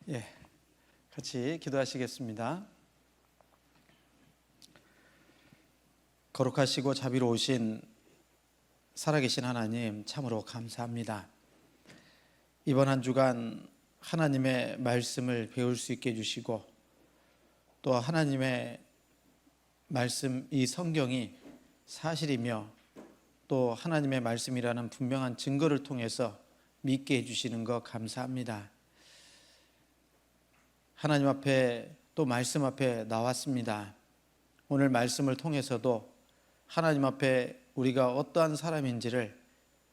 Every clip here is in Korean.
예, 같이 기도하시겠습니다. 거룩하시고 자비로우신 살아계신 하나님, 참으로 감사합니다. 이번 한 주간 하나님의 말씀을 배울 수 있게 해주시고, 또 하나님의 말씀, 이 성경이 사실이며 또 하나님의 말씀이라는 분명한 증거를 통해서 믿게 해주시는 것 감사합니다. 하나님 앞에, 또 말씀 앞에 나왔습니다. 오늘 말씀을 통해서도 하나님 앞에 우리가 어떠한 사람인지를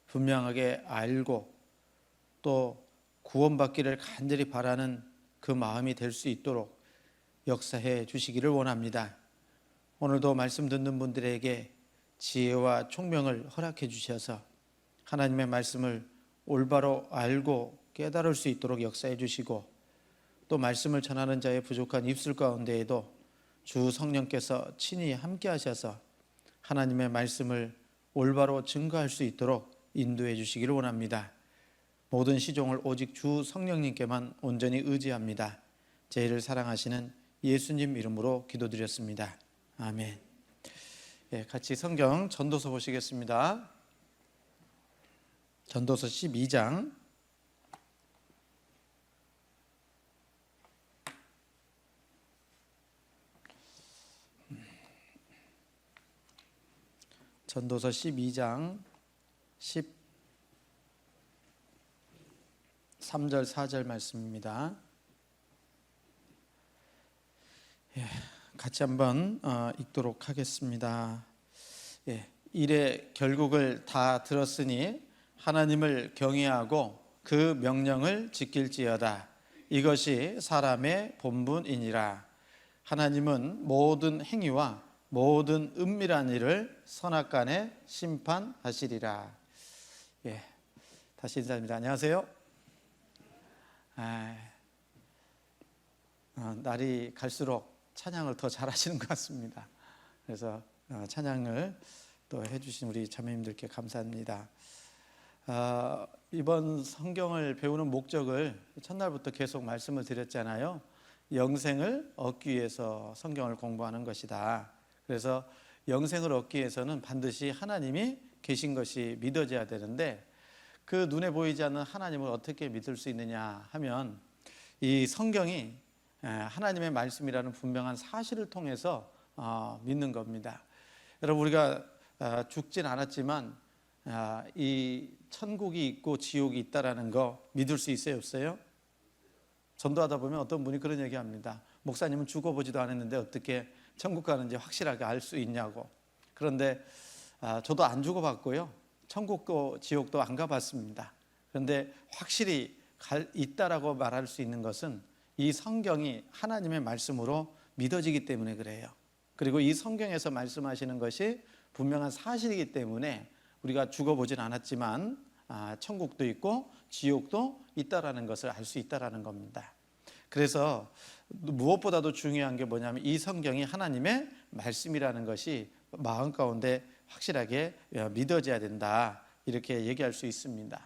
분명하게 알고 또 구원받기를 간절히 바라는 그 마음이 될 수 있도록 역사해 주시기를 원합니다. 오늘도 말씀 듣는 분들에게 지혜와 총명을 허락해 주셔서 하나님의 말씀을 올바로 알고 깨달을 수 있도록 역사해 주시고, 또 말씀을 전하는 자의 부족한 입술 가운데에도 주 성령께서 친히 함께 하셔서 하나님의 말씀을 올바로 증거할 수 있도록 인도해 주시기를 원합니다. 모든 시종을 오직 주 성령님께만 온전히 의지합니다. 저희를 사랑하시는 예수님 이름으로 기도드렸습니다. 아멘. 예, 같이 성경 전도서 보시겠습니다. 전도서 12장 전도서 12장 13절 4절 말씀입니다. 예, 같이 한번 읽도록 하겠습니다. 예, 이래 결국을 다 들었으니 하나님을 경외하고 그 명령을 지킬지어다. 이것이 사람의 본분이니라. 하나님은 모든 행위와 모든 은밀한 일을 선악간에 심판하시리라. 예, 다시 인사드립니다. 안녕하세요. 날이 갈수록 찬양을 더 잘하시는 것 같습니다. 그래서 찬양을 또 해주신 우리 자매님들께 감사합니다. 이번 성경을 배우는 목적을 첫날부터 계속 말씀을 드렸잖아요. 영생을 얻기 위해서 성경을 공부하는 것이다. 그래서 영생을 얻기 위해서는 반드시 하나님이 계신 것이 믿어져야 되는데, 그 눈에 보이지 않는 하나님을 어떻게 믿을 수 있느냐 하면 이 성경이 하나님의 말씀이라는 분명한 사실을 통해서 믿는 겁니다. 여러분, 우리가 죽진 않았지만 이 천국이 있고 지옥이 있다라는 거 믿을 수 있어요, 없어요? 전도하다 보면 어떤 분이 그런 얘기합니다. 목사님은 죽어보지도 않았는데 어떻게 천국 가는지 확실하게 알 수 있냐고. 그런데 저도 안 죽어봤고요, 천국도 지옥도 안 가봤습니다. 그런데 확실히 있다라고 말할 수 있는 것은 이 성경이 하나님의 말씀으로 믿어지기 때문에 그래요. 그리고 이 성경에서 말씀하시는 것이 분명한 사실이기 때문에 우리가 죽어보진 않았지만 천국도 있고 지옥도 있다라는 것을 알 수 있다라는 겁니다. 그래서 무엇보다도 중요한 게 뭐냐면 이 성경이 하나님의 말씀이라는 것이 마음 가운데 확실하게 믿어져야 된다, 이렇게 얘기할 수 있습니다.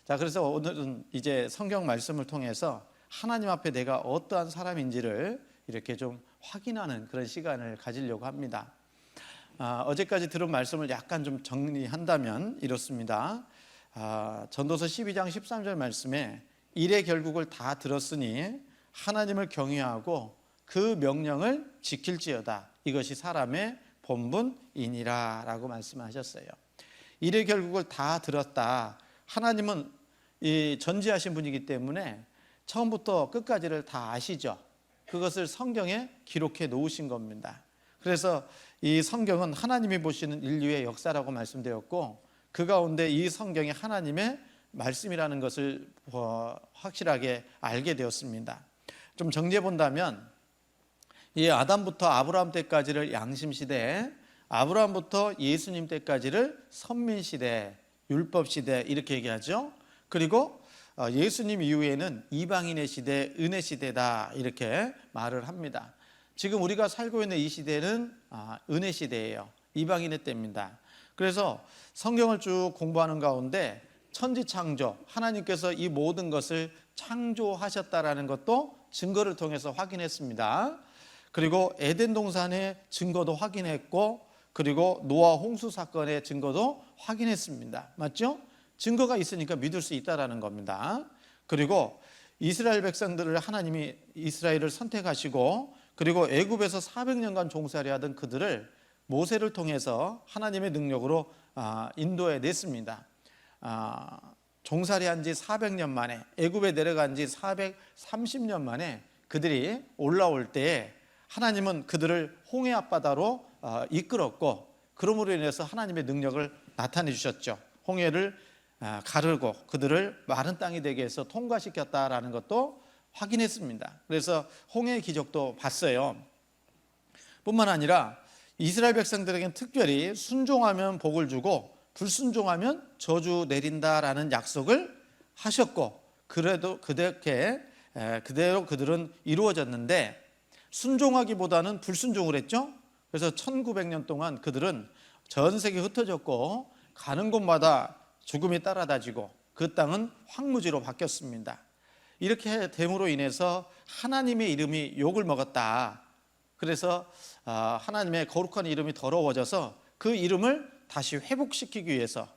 자, 그래서 오늘은 이제 성경 말씀을 통해서 하나님 앞에 내가 어떠한 사람인지를 이렇게 좀 확인하는 그런 시간을 가지려고 합니다. 어제까지 들은 말씀을 약간 좀 정리한다면 이렇습니다. 전도서 12장 13절 말씀에 일의 결국을 다 들었으니 하나님을 경외하고 그 명령을 지킬지어다. 이것이 사람의 본분이니라 라고 말씀하셨어요. 일의 결국을 다 들었다. 하나님은 이 전지하신 분이기 때문에 처음부터 끝까지를 다 아시죠. 그것을 성경에 기록해 놓으신 겁니다. 그래서 이 성경은 하나님이 보시는 인류의 역사라고 말씀드렸고, 그 가운데 이 성경이 하나님의 말씀이라는 것을 확실하게 알게 되었습니다. 좀 정리해 본다면 이 아담부터 아브라함 때까지를 양심시대, 아브라함부터 예수님 때까지를 선민시대, 율법시대 이렇게 얘기하죠. 그리고 예수님 이후에는 이방인의 시대, 은혜시대다 이렇게 말을 합니다. 지금 우리가 살고 있는 이 시대는 은혜시대예요. 이방인의 때입니다. 그래서 성경을 쭉 공부하는 가운데 천지창조, 하나님께서 이 모든 것을 창조하셨다라는 것도 증거를 통해서 확인했습니다. 그리고 에덴 동산의 증거도 확인했고, 그리고 노아 홍수 사건의 증거도 확인했습니다. 맞죠? 증거가 있으니까 믿을 수 있다라는 겁니다. 그리고 이스라엘 백성들을 하나님이 이스라엘을 선택하시고, 그리고 애굽에서 400년간 종살이 하던 그들을 모세를 통해서 하나님의 능력으로 인도해 냈습니다. 종살이 한 지 400년 만에, 애굽에 내려간 지 430년 만에 그들이 올라올 때에 하나님은 그들을 홍해 앞바다로 이끌었고, 그러므로 인해서 하나님의 능력을 나타내 주셨죠. 홍해를 가르고 그들을 마른 땅이 되게 해서 통과시켰다라는 것도 확인했습니다. 그래서 홍해의 기적도 봤어요. 뿐만 아니라 이스라엘 백성들에게는 특별히 순종하면 복을 주고 불순종하면 저주 내린다라는 약속을 하셨고, 그래도 그대로 그들은 이루어졌는데, 순종하기보다는 불순종을 했죠. 그래서 1900년 동안 그들은 전 세계에 흩어졌고, 가는 곳마다 죽음이 따라다니고 그 땅은 황무지로 바뀌었습니다. 이렇게 됨으로 인해서 하나님의 이름이 욕을 먹었다. 그래서 하나님의 거룩한 이름이 더러워져서 그 이름을 다시 회복시키기 위해서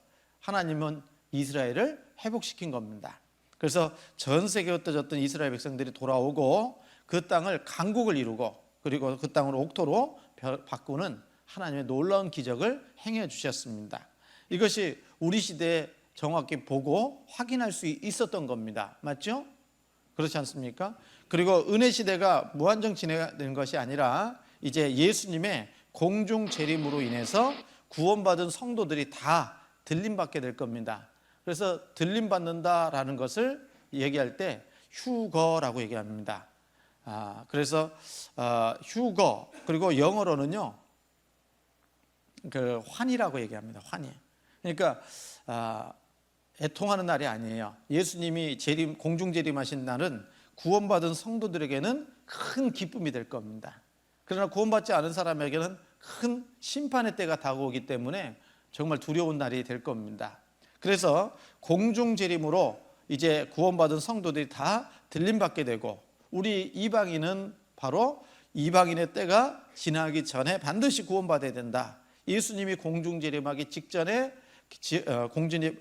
하나님은 이스라엘을 회복시킨 겁니다. 그래서 전 세계에 흩어졌던 이스라엘 백성들이 돌아오고 그 땅을 강국을 이루고, 그리고 그 땅을 옥토로 바꾸는 하나님의 놀라운 기적을 행해 주셨습니다. 이것이 우리 시대에 정확히 보고 확인할 수 있었던 겁니다. 맞죠? 그렇지 않습니까? 그리고 은혜 시대가 무한정 진행되는 것이 아니라 이제 예수님의 공중 재림으로 인해서 구원받은 성도들이 다 들림받게 될 겁니다. 그래서 들림받는다라는 것을 얘기할 때 휴거라고 얘기합니다. 그래서 휴거, 그리고 영어로는요 그 환희라고 얘기합니다. 환희. 그러니까 애통하는 날이 아니에요. 예수님이 공중 재림하신 날은 구원받은 성도들에게는 큰 기쁨이 될 겁니다. 그러나 구원받지 않은 사람에게는 큰 심판의 때가 다가오기 때문에 정말 두려운 날이 될 겁니다. 그래서 공중 재림으로 이제 구원받은 성도들이 다 들림받게 되고, 우리 이방인은 바로 이방인의 때가 지나기 전에 반드시 구원받아야 된다. 예수님이 공중 재림하기 직전에, 공중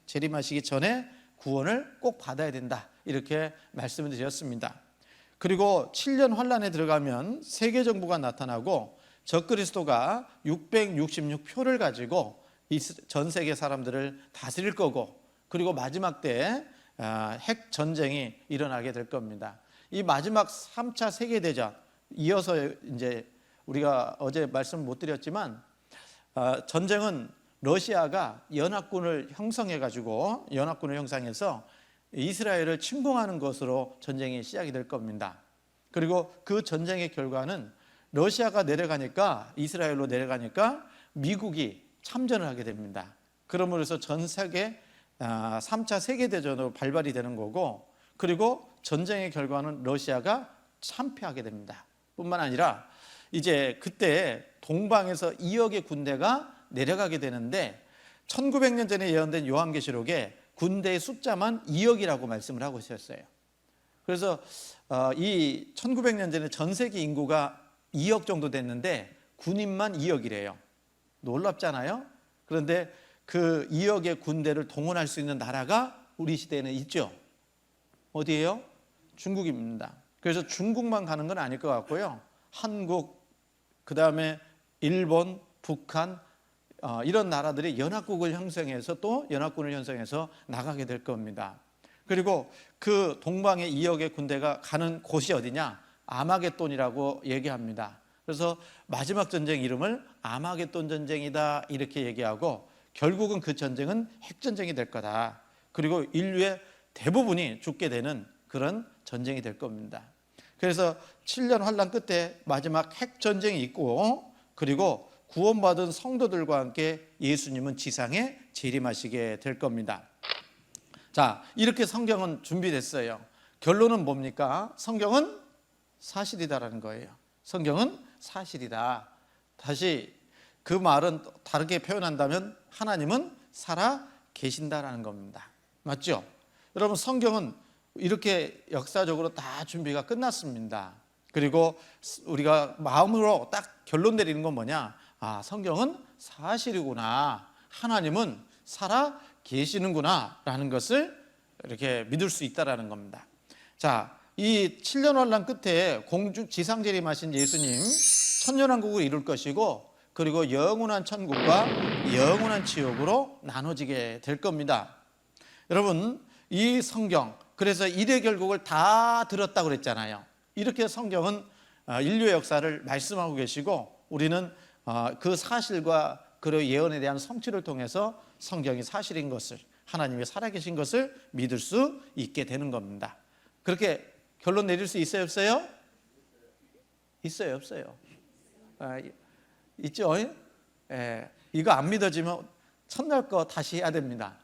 재림하시기 전에 구원을 꼭 받아야 된다. 이렇게 말씀을 드렸습니다. 그리고 7년 환란에 들어가면 세계 정부가 나타나고 적그리스도가 666표를 가지고 전 세계 사람들을 다스릴 거고, 그리고 마지막 때 핵 전쟁이 일어나게 될 겁니다. 이 마지막 3차 세계대전, 이어서 이제 우리가 어제 말씀 못 드렸지만 전쟁은 러시아가 연합군을 형성해서 이스라엘을 침공하는 것으로 전쟁이 시작이 될 겁니다. 그리고 그 전쟁의 결과는 러시아가 내려가니까, 이스라엘로 내려가니까 미국이 참전을 하게 됩니다. 그러므로 해서 전 세계 3차 세계대전으로 발발이 되는 거고, 그리고 전쟁의 결과는 러시아가 참패하게 됩니다. 뿐만 아니라 이제 그때 동방에서 2억의 군대가 내려가게 되는데, 1900년 전에 예언된 요한계시록에 군대의 숫자만 2억이라고 말씀을 하고 있었어요. 그래서 이 1900년 전에 전 세계 인구가 2억 정도 됐는데 군인만 2억이래요. 놀랍잖아요. 그런데 그 2억의 군대를 동원할 수 있는 나라가 우리 시대에는 있죠. 어디예요? 중국입니다. 그래서 중국만 가는 건 아닐 것 같고요. 한국, 그 다음에 일본, 북한, 이런 나라들이 연합군을 형성해서 나가게 될 겁니다. 그리고 그 동방의 2억의 군대가 가는 곳이 어디냐? 아마겟돈이라고 얘기합니다. 그래서 마지막 전쟁 이름을 아마겟돈 전쟁이다 이렇게 얘기하고, 결국은 그 전쟁은 핵전쟁이 될 거다. 그리고 인류의 대부분이 죽게 되는 그런 전쟁이 될 겁니다. 그래서 7년 환란 끝에 마지막 핵전쟁이 있고, 그리고 구원받은 성도들과 함께 예수님은 지상에 재림하시게 될 겁니다. 자, 이렇게 성경은 준비됐어요. 결론은 뭡니까? 성경은 사실이다라는 거예요. 성경은 사실이다. 다시 그 말은 다르게 표현한다면 하나님은 살아 계신다라는 겁니다. 맞죠? 여러분, 성경은 이렇게 역사적으로 다 준비가 끝났습니다. 그리고 우리가 마음으로 딱 결론 내리는 건 뭐냐? 아, 성경은 사실이구나. 하나님은 살아 계시는구나 라는 것을 이렇게 믿을 수 있다라는 겁니다. 자, 이 7년 환란 끝에 공중 지상재림하신 예수님 천년왕국을 이룰 것이고, 그리고 영원한 천국과 영원한 지옥으로 나눠지게 될 겁니다. 여러분, 이 성경, 그래서 일의 결국을 다 들었다고 그랬잖아요. 이렇게 성경은 인류의 역사를 말씀하고 계시고, 우리는 그 사실과 그 예언에 대한 성취를 통해서 성경이 사실인 것을, 하나님이 살아계신 것을 믿을 수 있게 되는 겁니다. 그렇게 결론 내릴 수 있어요, 없어요? 있어요, 없어요? 있죠? 이거 안 믿어지면 첫날 거 다시 해야 됩니다.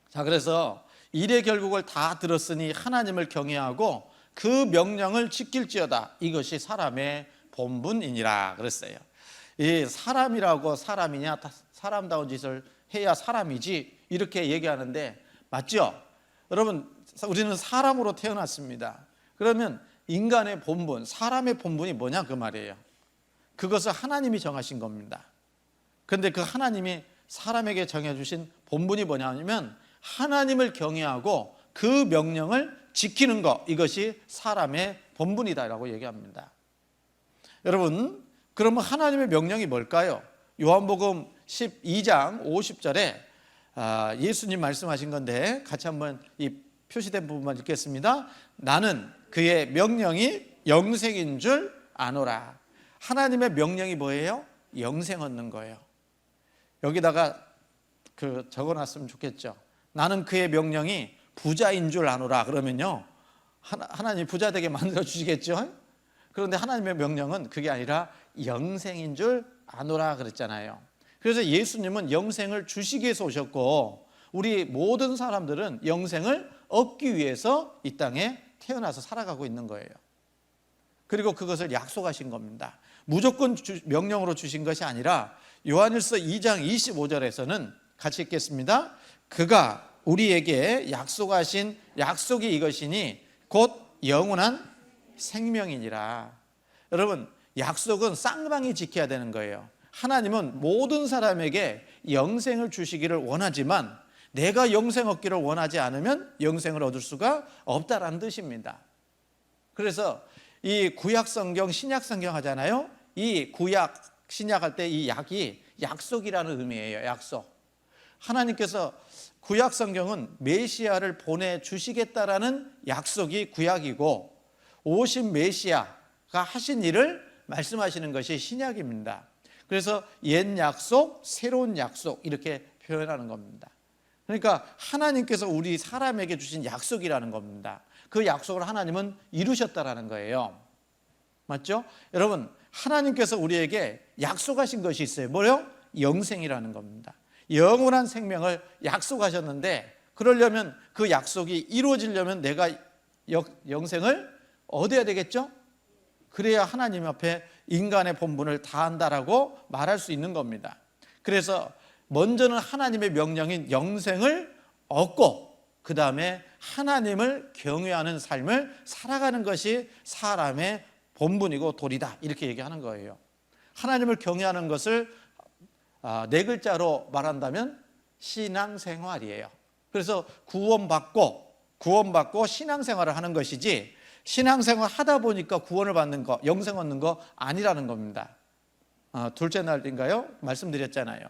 자, 그래서 일의 결국을 다 들었으니 하나님을 경외하고 그 명령을 지킬지어다. 이것이 사람의 본분이니라 그랬어요. 이 사람이라고 사람이냐, 사람다운 짓을 해야 사람이지, 이렇게 얘기하는데 맞죠? 여러분, 우리는 사람으로 태어났습니다. 그러면 인간의 본분, 사람의 본분이 뭐냐 그 말이에요. 그것을 하나님이 정하신 겁니다. 그런데 그 하나님이 사람에게 정해주신 본분이 뭐냐면 하나님을 경외하고 그 명령을 지키는 것, 이것이 사람의 본분이다라고 얘기합니다. 여러분, 그러면 하나님의 명령이 뭘까요? 요한복음 12장 50절에 예수님 말씀하신 건데 같이 한번 이 표시된 부분만 읽겠습니다. 나는 그의 명령이 영생인 줄 아노라. 하나님의 명령이 뭐예요? 영생 얻는 거예요. 여기다가 적어놨으면 좋겠죠. 나는 그의 명령이 부자인 줄 아노라. 그러면요, 하나님 부자 되게 만들어 주시겠죠. 그런데 하나님의 명령은 그게 아니라 영생인 줄 아노라 그랬잖아요. 그래서 예수님은 영생을 주시기 위해서 오셨고, 우리 모든 사람들은 영생을 얻기 위해서 이 땅에 태어나서 살아가고 있는 거예요. 그리고 그것을 약속하신 겁니다. 무조건 명령으로 주신 것이 아니라 요한일서 2장 25절에서는 같이 읽겠습니다. 그가 우리에게 약속하신 약속이 이것이니 곧 영원한 생명이니라. 여러분, 약속은 쌍방이 지켜야 되는 거예요. 하나님은 모든 사람에게 영생을 주시기를 원하지만 내가 영생 얻기를 원하지 않으면 영생을 얻을 수가 없다라는 뜻입니다. 그래서 이 구약 성경, 신약 성경 하잖아요. 이 구약, 신약 할 때 이 약이 약속이라는 의미예요. 약속. 하나님께서 구약 성경은 메시아를 보내주시겠다라는 약속이 구약이고, 오신 메시아가 하신 일을 말씀하시는 것이 신약입니다. 그래서 옛 약속, 새로운 약속 이렇게 표현하는 겁니다. 그러니까 하나님께서 우리 사람에게 주신 약속이라는 겁니다. 그 약속을 하나님은 이루셨다라는 거예요. 맞죠? 여러분, 하나님께서 우리에게 약속하신 것이 있어요. 뭐요? 영생이라는 겁니다. 영원한 생명을 약속하셨는데, 그러려면 그 약속이 이루어지려면 내가 영생을 얻어야 되겠죠? 그래야 하나님 앞에 인간의 본분을 다한다라고 말할 수 있는 겁니다. 그래서 먼저는 하나님의 명령인 영생을 얻고, 그 다음에 하나님을 경외하는 삶을 살아가는 것이 사람의 본분이고 도리다, 이렇게 얘기하는 거예요. 하나님을 경외하는 것을 네 글자로 말한다면 신앙생활이에요. 그래서 구원받고 신앙생활을 하는 것이지, 신앙생활 하다 보니까 구원을 받는 거, 영생 얻는 거 아니라는 겁니다. 둘째 날인가요? 말씀드렸잖아요.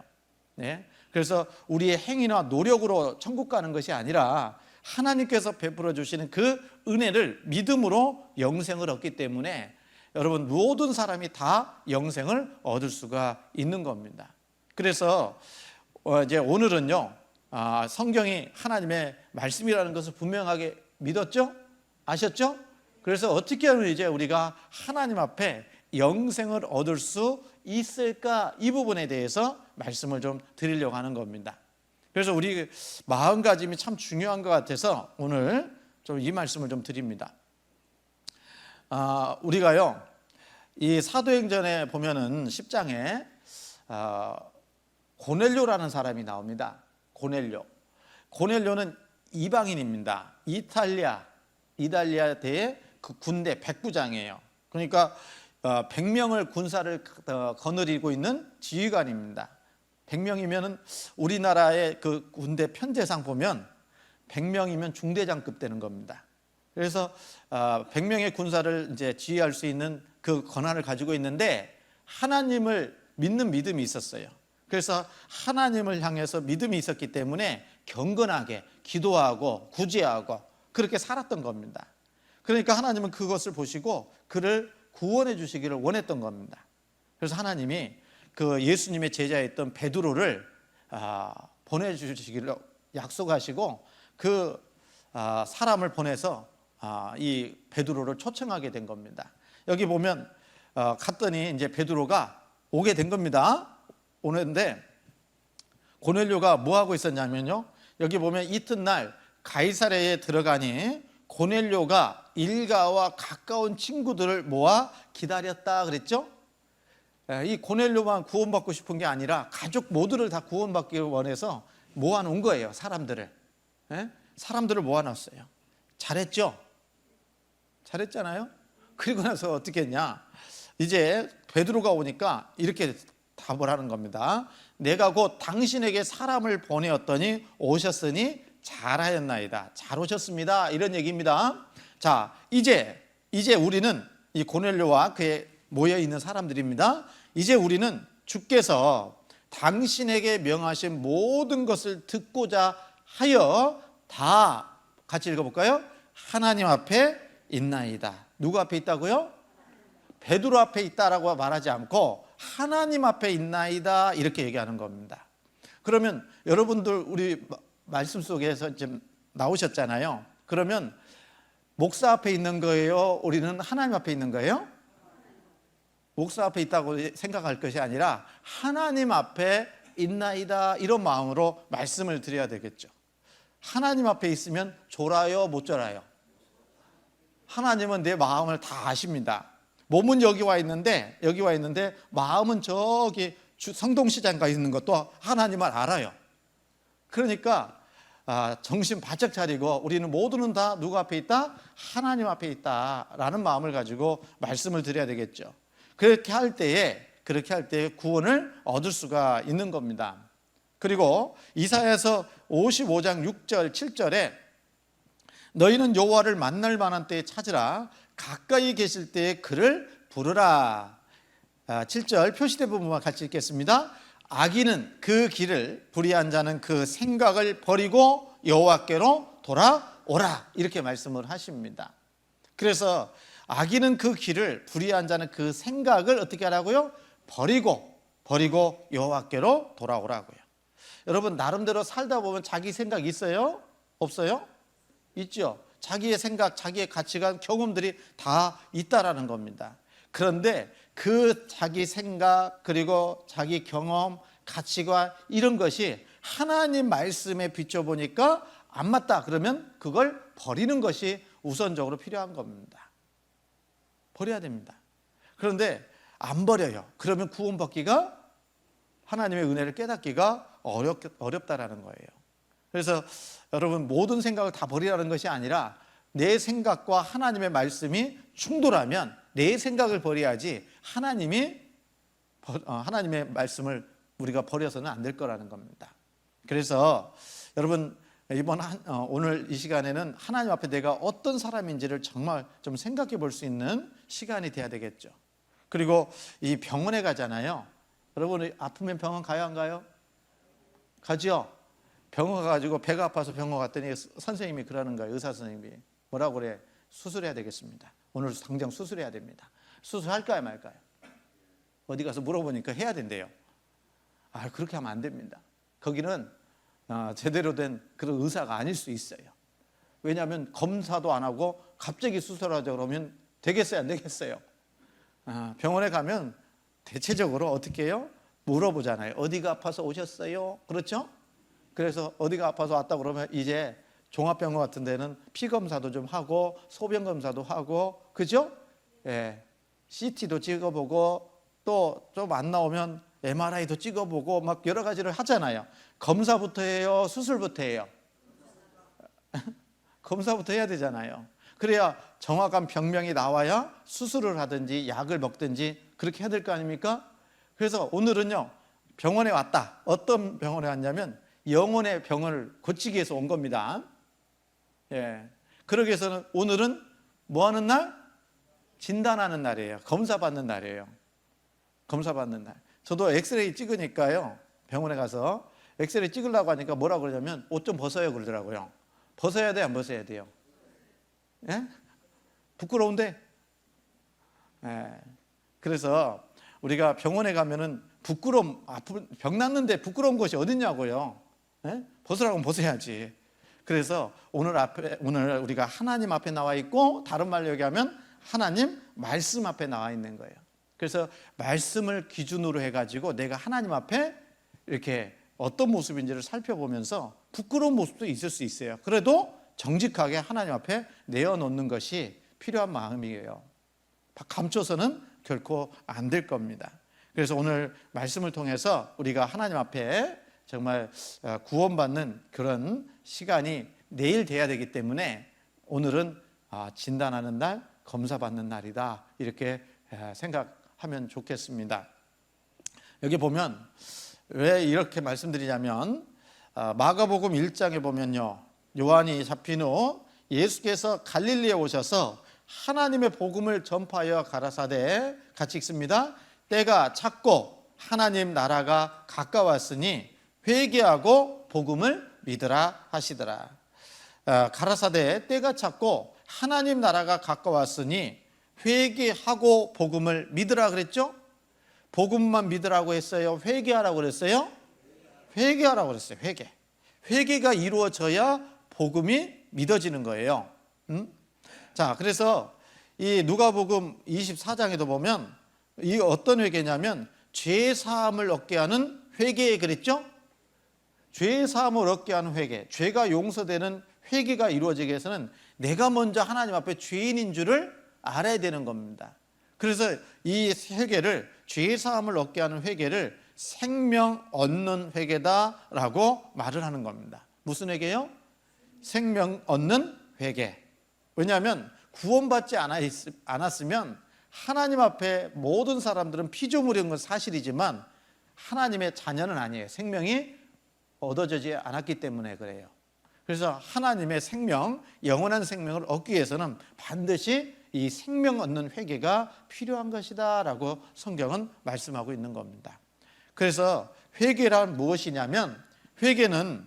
네. 그래서 우리의 행위나 노력으로 천국 가는 것이 아니라 하나님께서 베풀어 주시는 그 은혜를 믿음으로 영생을 얻기 때문에 여러분, 모든 사람이 다 영생을 얻을 수가 있는 겁니다. 그래서 이제 오늘은요, 성경이 하나님의 말씀이라는 것을 분명하게 믿었죠? 아셨죠? 그래서 어떻게 하면 이제 우리가 하나님 앞에 영생을 얻을 수 있을까, 이 부분에 대해서 말씀을 좀 드리려고 하는 겁니다. 그래서 우리 마음가짐이 참 중요한 것 같아서 오늘 좀 이 말씀을 좀 드립니다. 우리가요, 이 사도행전에 보면은 10장에 고넬료라는 사람이 나옵니다. 고넬료는 이방인입니다. 이탈리아대의 그 군대 백부장이에요. 그러니까 100명을 군사를 거느리고 있는 지휘관입니다. 100명이면 우리나라의 그 군대 편제상 보면 100명이면 중대장급 되는 겁니다. 그래서 100명의 군사를 이제 지휘할 수 있는 그 권한을 가지고 있는데 하나님을 믿는 믿음이 있었어요. 그래서 하나님을 향해서 믿음이 있었기 때문에 경건하게 기도하고 구제하고 그렇게 살았던 겁니다. 그러니까 하나님은 그것을 보시고 그를 구원해 주시기를 원했던 겁니다. 그래서 하나님이 그 예수님의 제자였던 베드로를 보내주시기를 약속하시고 그 사람을 보내서 이 베드로를 초청하게 된 겁니다. 여기 보면 갔더니 이제 베드로가 오게 된 겁니다. 오는데 고넬료가 뭐 하고 있었냐면요, 여기 보면 이튿날 가이사랴에 들어가니 고넬료가 일가와 가까운 친구들을 모아 기다렸다 그랬죠. 이 고넬료만 구원받고 싶은 게 아니라 가족 모두를 다 구원받기 원해서 모아놓은 거예요. 사람들을 모아놨어요. 잘했죠? 잘했잖아요. 그리고 나서 어떻게 했냐, 이제 베드로가 오니까 이렇게 답을 하는 겁니다. 내가 곧 당신에게 사람을 보내었더니 오셨으니 잘하였나이다. 잘 오셨습니다. 이런 얘기입니다. 자, 이제 우리는 이 고넬료와 그에 모여 있는 사람들입니다. 이제 우리는 주께서 당신에게 명하신 모든 것을 듣고자 하여 다 같이 읽어볼까요? 하나님 앞에 있나이다. 누구 앞에 있다고요? 베드로 앞에 있다라고 말하지 않고 하나님 앞에 있나이다 이렇게 얘기하는 겁니다. 그러면 여러분들 우리 말씀 속에서 좀 나오셨잖아요. 그러면 목사 앞에 있는 거예요? 우리는 하나님 앞에 있는 거예요? 목사 앞에 있다고 생각할 것이 아니라 하나님 앞에 있나이다 이런 마음으로 말씀을 드려야 되겠죠. 하나님 앞에 있으면 졸아요, 못 졸아요? 하나님은 내 마음을 다 아십니다. 몸은 여기 와 있는데 마음은 저기 성동시장가 있는 것도 하나님을 알아요. 그러니까 정신 바짝 차리고 우리는 모두는 다 누구 앞에 있다? 하나님 앞에 있다라는 마음을 가지고 말씀을 드려야 되겠죠. 그렇게 할 때에 구원을 얻을 수가 있는 겁니다. 그리고 이사야서 55장 6절 7절에 너희는 여호와를 만날 만한 때에 찾으라, 가까이 계실 때에 그를 부르라. 7절 표시된 부분만 같이 읽겠습니다. 악인은 그 길을, 불의한 자는 그 생각을 버리고 여호와께로 돌아오라 이렇게 말씀을 하십니다. 그래서 악인은 그 길을, 불의한 자는 그 생각을 어떻게 하라고요? 버리고 여호와께로 돌아오라고요. 여러분 나름대로 살다 보면 자기 생각 있어요? 없어요? 있죠. 자기의 생각, 자기의 가치관, 경험들이 다 있다라는 겁니다. 그런데 그 자기 생각 그리고 자기 경험, 가치관 이런 것이 하나님 말씀에 비춰보니까 안 맞다 그러면 그걸 버리는 것이 우선적으로 필요한 겁니다. 버려야 됩니다. 그런데 안 버려요. 그러면 구원받기가, 하나님의 은혜를 깨닫기가 어렵다라는 거예요. 그래서 여러분 모든 생각을 다 버리라는 것이 아니라 내 생각과 하나님의 말씀이 충돌하면 내 생각을 버려야지 하나님의 말씀을 우리가 버려서는 안 될 거라는 겁니다. 그래서 여러분 오늘 이 시간에는 하나님 앞에 내가 어떤 사람인지를 정말 좀 생각해 볼 수 있는 시간이 돼야 되겠죠. 그리고 이 병원에 가잖아요. 여러분 아프면 병원 가요 안 가요? 가죠. 병원 가가지고 배가 아파서 병원 갔더니 선생님이 그러는 거예요. 의사 선생님이 뭐라고 그래? 수술해야 되겠습니다. 오늘 당장 수술해야 됩니다. 수술할까요 말까요? 어디 가서 물어보니까 해야 된대요. 그렇게 하면 안 됩니다. 거기는 제대로 된 그런 의사가 아닐 수 있어요. 왜냐하면 검사도 안 하고 갑자기 수술하자 그러면 되겠어요 안 되겠어요? 병원에 가면 대체적으로 어떻게 해요? 물어보잖아요. 어디가 아파서 오셨어요? 그렇죠? 그래서 어디가 아파서 왔다 그러면 이제 종합병원 같은 데는 피검사도 좀 하고 소변검사도 하고 그죠? 예, CT도 찍어보고 또 좀 안 나오면 MRI도 찍어보고 막 여러 가지를 하잖아요. 검사부터 해요? 수술부터 해요? 검사부터 해야 되잖아요. 그래야 정확한 병명이 나와야 수술을 하든지 약을 먹든지 그렇게 해야 될 거 아닙니까? 그래서 오늘은요, 병원에 왔다. 어떤 병원에 왔냐면 영혼의 병을 고치기 위해서 온 겁니다. 예. 그러기 위해서는 오늘은 뭐 하는 날? 진단하는 날이에요. 검사 받는 날이에요. 검사 받는 날. 저도 엑스레이 찍으니까요, 병원에 가서 엑스레이 찍으려고 하니까 뭐라고 그러냐면 옷 좀 벗어요 그러더라고요. 벗어야 돼, 안 벗어야 돼요? 예? 부끄러운데? 예. 그래서 우리가 병원에 가면은 부끄러움, 병 났는데 부끄러운 곳이 어딨냐고요. 예? 벗으라고 하면 벗어야지. 그래서 오늘 우리가 하나님 앞에 나와 있고, 다른 말로 얘기하면 하나님 말씀 앞에 나와 있는 거예요. 그래서 말씀을 기준으로 해가지고 내가 하나님 앞에 이렇게 어떤 모습인지를 살펴보면서 부끄러운 모습도 있을 수 있어요. 그래도 정직하게 하나님 앞에 내어놓는 것이 필요한 마음이에요. 감춰서는 결코 안 될 겁니다. 그래서 오늘 말씀을 통해서 우리가 하나님 앞에 정말 구원받는 그런 시간이 내일 돼야 되기 때문에 오늘은 진단하는 날, 검사받는 날이다, 이렇게 생각하면 좋겠습니다. 여기 보면 왜 이렇게 말씀드리냐면, 마가복음 1장에 보면요, 요한이 잡힌 후 예수께서 갈릴리에 오셔서 하나님의 복음을 전파하여 가라사대, 같이 읽습니다. 때가 찼고 하나님 나라가 가까웠으니 회개하고 복음을 믿으라 하시더라. 가라사대, 때가 찼고 하나님 나라가 가까웠으니 회개하고 복음을 믿으라 그랬죠? 복음만 믿으라고 했어요? 회개하라고 그랬어요? 회개하라고 그랬어요. 회개가 이루어져야 복음이 믿어지는 거예요. 자, 그래서 이 누가복음 24장에도 보면 이 어떤 회개냐면 죄 사함을 얻게 하는 회개 그랬죠? 죄 사함을 얻게 하는 회개, 죄가 용서되는 회개가 이루어지기 위해서는 내가 먼저 하나님 앞에 죄인인 줄을 알아야 되는 겁니다. 그래서 이 회개를, 죄 사함을 얻게 하는 회개를 생명 얻는 회개다라고 말을 하는 겁니다. 무슨 회개요? 생명 얻는 회개. 왜냐하면 구원받지 않았으면 하나님 앞에 모든 사람들은 피조물인 건 사실이지만 하나님의 자녀는 아니에요. 생명이 얻어지지 않았기 때문에 그래요. 그래서 하나님의 생명, 영원한 생명을 얻기 위해서는 반드시 이 생명 얻는 회개가 필요한 것이다 라고 성경은 말씀하고 있는 겁니다. 그래서 회개란 무엇이냐면, 회개는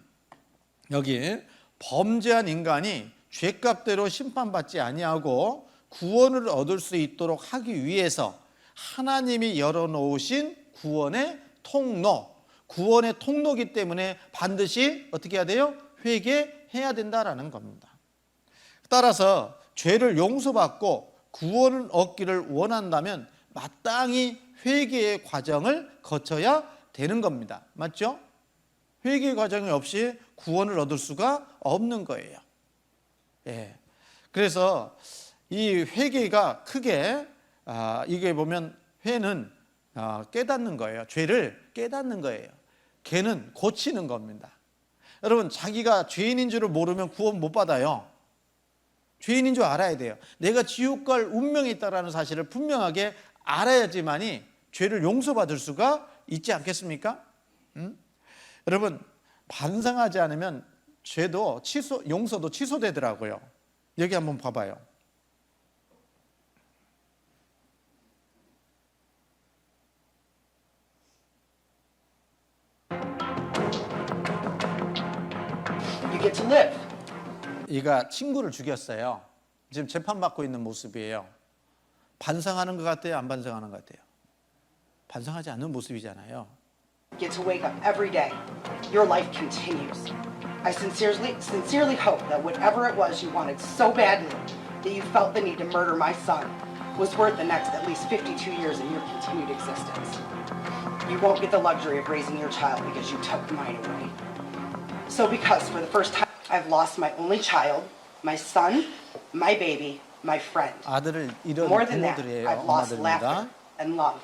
여기 범죄한 인간이 죄값대로 심판받지 아니하고 구원을 얻을 수 있도록 하기 위해서 하나님이 열어놓으신 구원의 통로, 구원의 통로이기 때문에 반드시 어떻게 해야 돼요? 회개해야 된다라는 겁니다. 따라서 죄를 용서받고 구원을 얻기를 원한다면 마땅히 회개의 과정을 거쳐야 되는 겁니다. 맞죠? 회개의 과정이 없이 구원을 얻을 수가 없는 거예요. 예. 그래서 이 회개가 크게 이게 보면 회는 깨닫는 거예요. 죄를 깨닫는 거예요. 개는 고치는 겁니다. 여러분, 자기가 죄인인 줄을 모르면 구원 못 받아요. 죄인인 줄 알아야 돼요. 내가 지옥 갈 운명이 있다는 사실을 분명하게 알아야지만이 죄를 용서받을 수가 있지 않겠습니까? 여러분, 반성하지 않으면 죄도 용서도 취소되더라고요. 여기 한번 봐봐요. You get to live. 이가 친구를 죽였어요. 지금 재판받고 있는 모습이에요. 반성하는 것 같아요? 안 반성하는 것 같아요? 반성하지 않는 모습이잖아요. Get to wake up every day. Your life continues. I sincerely hope that whatever it was you wanted so badly that you felt the need to murder my son was worth the next at least 52 years of your continued existence. You won't get the luxury of raising your child because you took mine away. So because for the first time I've lost my only child, my son, my baby, my friend. 아들을 잃은 More than that, 부모들이에요. I've lost laughter 엄마들입니다. and love.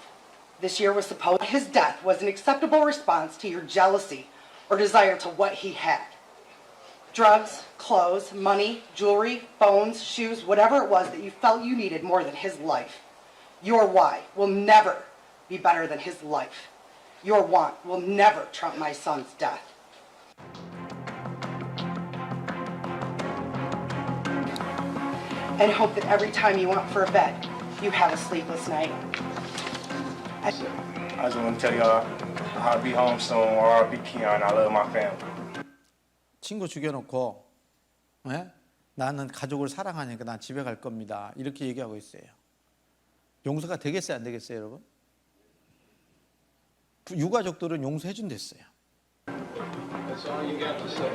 This year was supposed his death was an acceptable response to your jealousy or desire to what he had. drugs, clothes, money, jewelry, phones, shoes, whatever it was that you felt you needed more than his life. Your why will never be better than his life. Your want will never trump my son's death. And hope that every time you want for a bed, you have a sleepless night. I just want to tell y'all I'll be home soon, or I'll be Keon. I love my family. 친구 죽여놓고 예? 나는 가족을 사랑하니까 난 집에 갈 겁니다. 이렇게 얘기하고 있어요. 용서가 되겠어요, 안 되겠어요, 여러분? 유가족들은 용서해 준댔어요. That's all you got to say.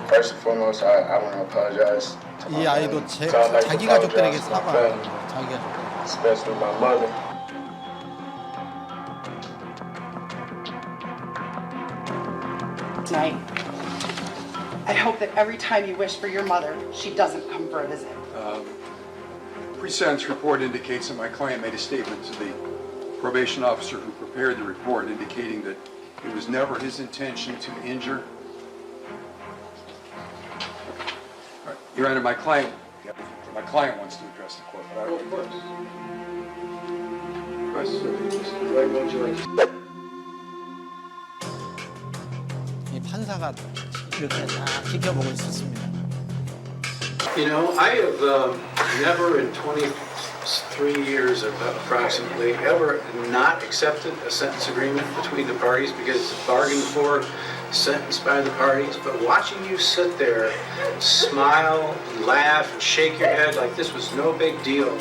First and foremost, I want to apologize to my 이 아이도 family. So I'd like to 자기 가족들에게 apologize to my 사과하는 family, 거예요. 자기 가족들. especially my mother. Tonight. I hope that every time you wish for your mother, she doesn't come for a visit. Pre-sentence report indicates that my client made a statement to the probation officer who prepared the report indicating that it was never his intention to injure. All right, Your Honor, my client wants to address the court, but I Of course. Mr. Wright, what would you like to say? 이 판사가 이렇게 딱 지켜보고 있었습니다. You know, I have never in 23 years approximately ever not accepted a sentence agreement between the parties because it's bargained for, sentenced by the parties. But watching you sit there, smile, laugh, and shake your head like this was no big deal,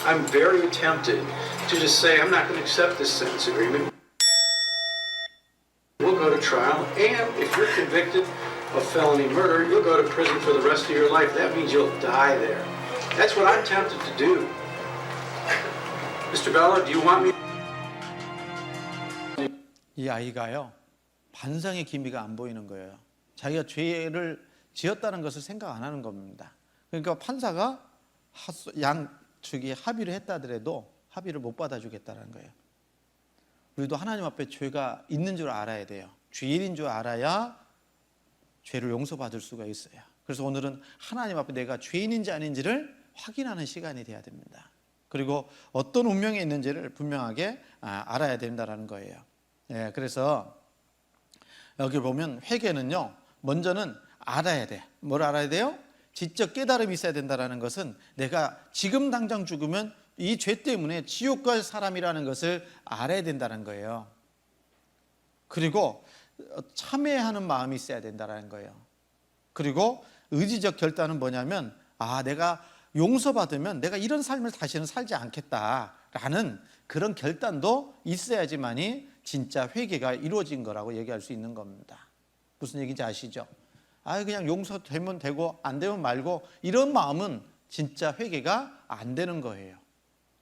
I'm very tempted to just say I'm not going to accept this sentence agreement. We'll go to trial, and if you're convicted of felony murder, you'll go to prison for the rest of your life. That means you'll die there. That's what I'm tempted to do. Mr. Bella, do you want me? 이 아이가요, 반성의 기미가 안 보이는 거예요. 자기가 죄를 지었다는 것을 생각 안 하는 겁니다. 그러니까 판사가 양측이 합의를 했다 하더라도 합의를 못 받아주겠다는 거예요. 우리도 하나님 앞에 죄가 있는 줄 알아야 돼요. 죄인인 줄 알아야 죄를 용서받을 수가 있어요. 그래서 오늘은 하나님 앞에 내가 죄인인지 아닌지를 확인하는 시간이 돼야 됩니다. 그리고 어떤 운명에 있는지를 분명하게 알아야 된다는 거예요. 예, 그래서 여기 보면 회개는요, 먼저는 알아야 돼. 뭘 알아야 돼요? 지적 깨달음이 있어야 된다는 것은 내가 지금 당장 죽으면 이 죄 때문에 지옥 갈 사람이라는 것을 알아야 된다는 거예요. 그리고 참회하는 마음이 있어야 된다는 거예요. 그리고 의지적 결단은 뭐냐면 내가 용서받으면 내가 이런 삶을 다시는 살지 않겠다라는 그런 결단도 있어야지만이 진짜 회개가 이루어진 거라고 얘기할 수 있는 겁니다. 무슨 얘기인지 아시죠? 그냥 용서되면 되고 안 되면 말고 이런 마음은 진짜 회개가 안 되는 거예요.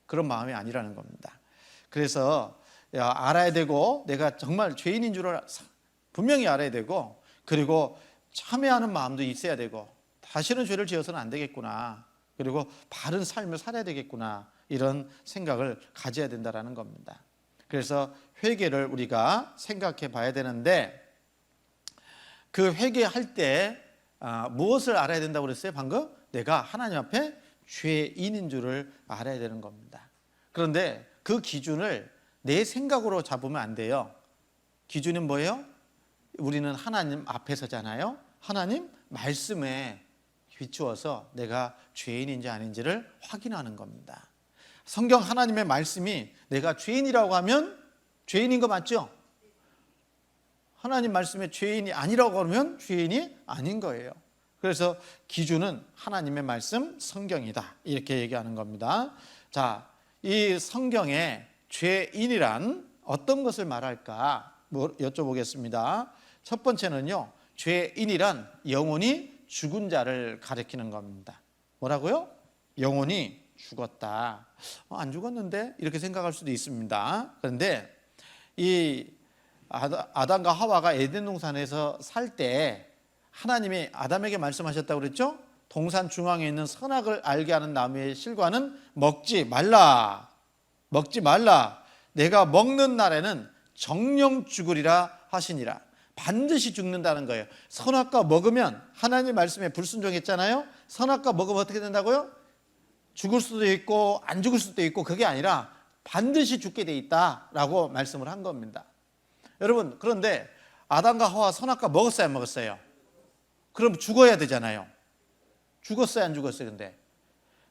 그런 마음이 아니라는 겁니다. 그래서 알아야 되고 내가 정말 죄인인 줄을 분명히 알아야 되고 그리고 참회하는 마음도 있어야 되고 다시는 죄를 지어서는 안 되겠구나. 그리고 바른 삶을 살아야 되겠구나. 이런 생각을 가져야 된다는 겁니다. 그래서 회개를 우리가 생각해 봐야 되는데 그 회개할 때 무엇을 알아야 된다고 그랬어요? 방금? 내가 하나님 앞에 죄인인 줄을 알아야 되는 겁니다. 그런데 그 기준을 내 생각으로 잡으면 안 돼요. 기준은 뭐예요? 우리는 하나님 앞에 서잖아요. 하나님 말씀에 비추어서 내가 죄인인지 아닌지를 확인하는 겁니다. 성경 하나님의 말씀이 내가 죄인이라고 하면 죄인인 거 맞죠? 하나님 말씀에 죄인이 아니라고 하면 죄인이 아닌 거예요. 그래서 기준은 하나님의 말씀, 성경이다. 이렇게 얘기하는 겁니다. 자, 이 성경에 죄인이란 어떤 것을 말할까 여쭤보겠습니다. 첫 번째는요, 죄인이란 영혼이 죽은 자를 가리키는 겁니다. 뭐라고요? 영혼이 죽었다. 안 죽었는데? 이렇게 생각할 수도 있습니다. 그런데 이 아담과 하와가 에덴 동산에서 살 때 하나님이 아담에게 말씀하셨다고 그랬죠? 동산 중앙에 있는 선악을 알게 하는 나무의 실과는 먹지 말라. 먹지 말라. 내가 먹는 날에는 정령 죽으리라 하시니라. 반드시 죽는다는 거예요. 선악과 먹으면 하나님 말씀에 불순종했잖아요. 선악과 먹으면 어떻게 된다고요? 죽을 수도 있고 안 죽을 수도 있고 그게 아니라 반드시 죽게 돼 있다라고 말씀을 한 겁니다. 여러분 그런데 아담과 하와 선악과 먹었어요 안 먹었어요? 그럼 죽어야 되잖아요. 죽었어요 안 죽었어요? 근데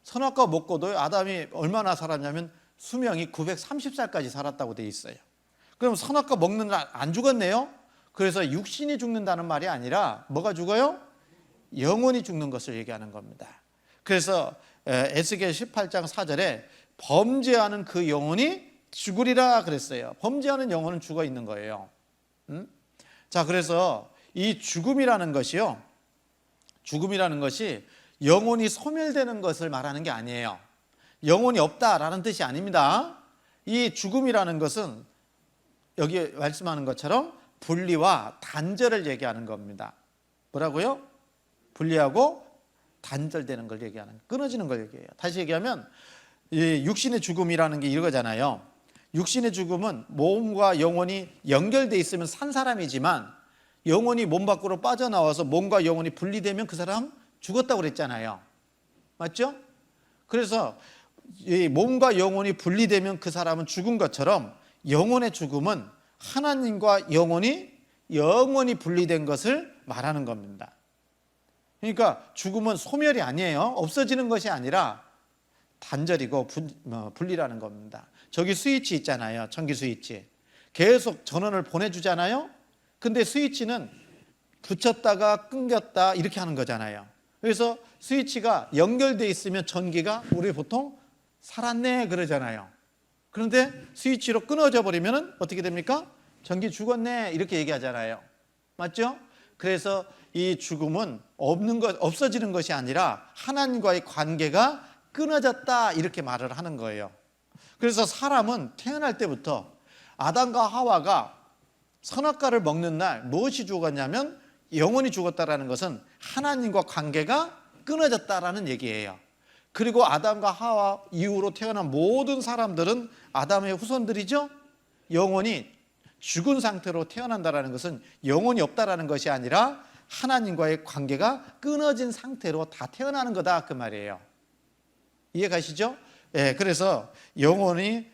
선악과 먹고도 아담이 얼마나 살았냐면 수명이 930살까지 살았다고 돼 있어요. 그럼 선악과 먹는 날 안 죽었네요. 그래서 육신이 죽는다는 말이 아니라 뭐가 죽어요? 영혼이 죽는 것을 얘기하는 겁니다. 그래서 에스겔 18장 4절에 범죄하는 그 영혼이 죽으리라 그랬어요. 범죄하는 영혼은 죽어 있는 거예요. 자, 그래서 이 죽음이라는 것이요. 죽음이라는 것이 영혼이 소멸되는 것을 말하는 게 아니에요. 영혼이 없다라는 뜻이 아닙니다. 이 죽음이라는 것은 여기 말씀하는 것처럼 분리와 단절을 얘기하는 겁니다. 뭐라고요? 분리하고 단절되는 걸 얘기하는, 끊어지는 걸 얘기해요. 다시 얘기하면 이 육신의 죽음이라는 게 이거잖아요. 육신의 죽음은 몸과 영혼이 연결돼 있으면 산 사람이지만 영혼이 몸 밖으로 빠져나와서 몸과 영혼이 분리되면 그 사람 죽었다고 그랬잖아요. 맞죠? 그래서 이 몸과 영혼이 분리되면 그 사람은 죽은 것처럼 영혼의 죽음은 하나님과 영혼이 분리된 것을 말하는 겁니다. 그러니까 죽음은 소멸이 아니에요. 없어지는 것이 아니라 단절이고 분리라는 겁니다. 저기 스위치 있잖아요. 전기 스위치. 계속 전원을 보내주잖아요. 근데 스위치는 붙였다가 끊겼다 이렇게 하는 거잖아요. 그래서 스위치가 연결되어 있으면 전기가 우리 보통 살았네 그러잖아요. 그런데 스위치로 끊어져 버리면 어떻게 됩니까? 전기 죽었네 이렇게 얘기하잖아요. 맞죠? 그래서 이 죽음은 없어지는 것이 아니라 하나님과의 관계가 끊어졌다 이렇게 말을 하는 거예요. 그래서 사람은 태어날 때부터 아담과 하와가 선악과를 먹는 날 무엇이 죽었냐면 영혼이 죽었다라는 것은 하나님과 관계가 끊어졌다라는 얘기예요. 그리고 아담과 하와 이후로 태어난 모든 사람들은 아담의 후손들이죠. 영혼이 죽은 상태로 태어난다라는 것은 영혼이 없다라는 것이 아니라 하나님과의 관계가 끊어진 상태로 다 태어나는 거다 그 말이에요. 이해 가시죠? 예, 그래서 영혼이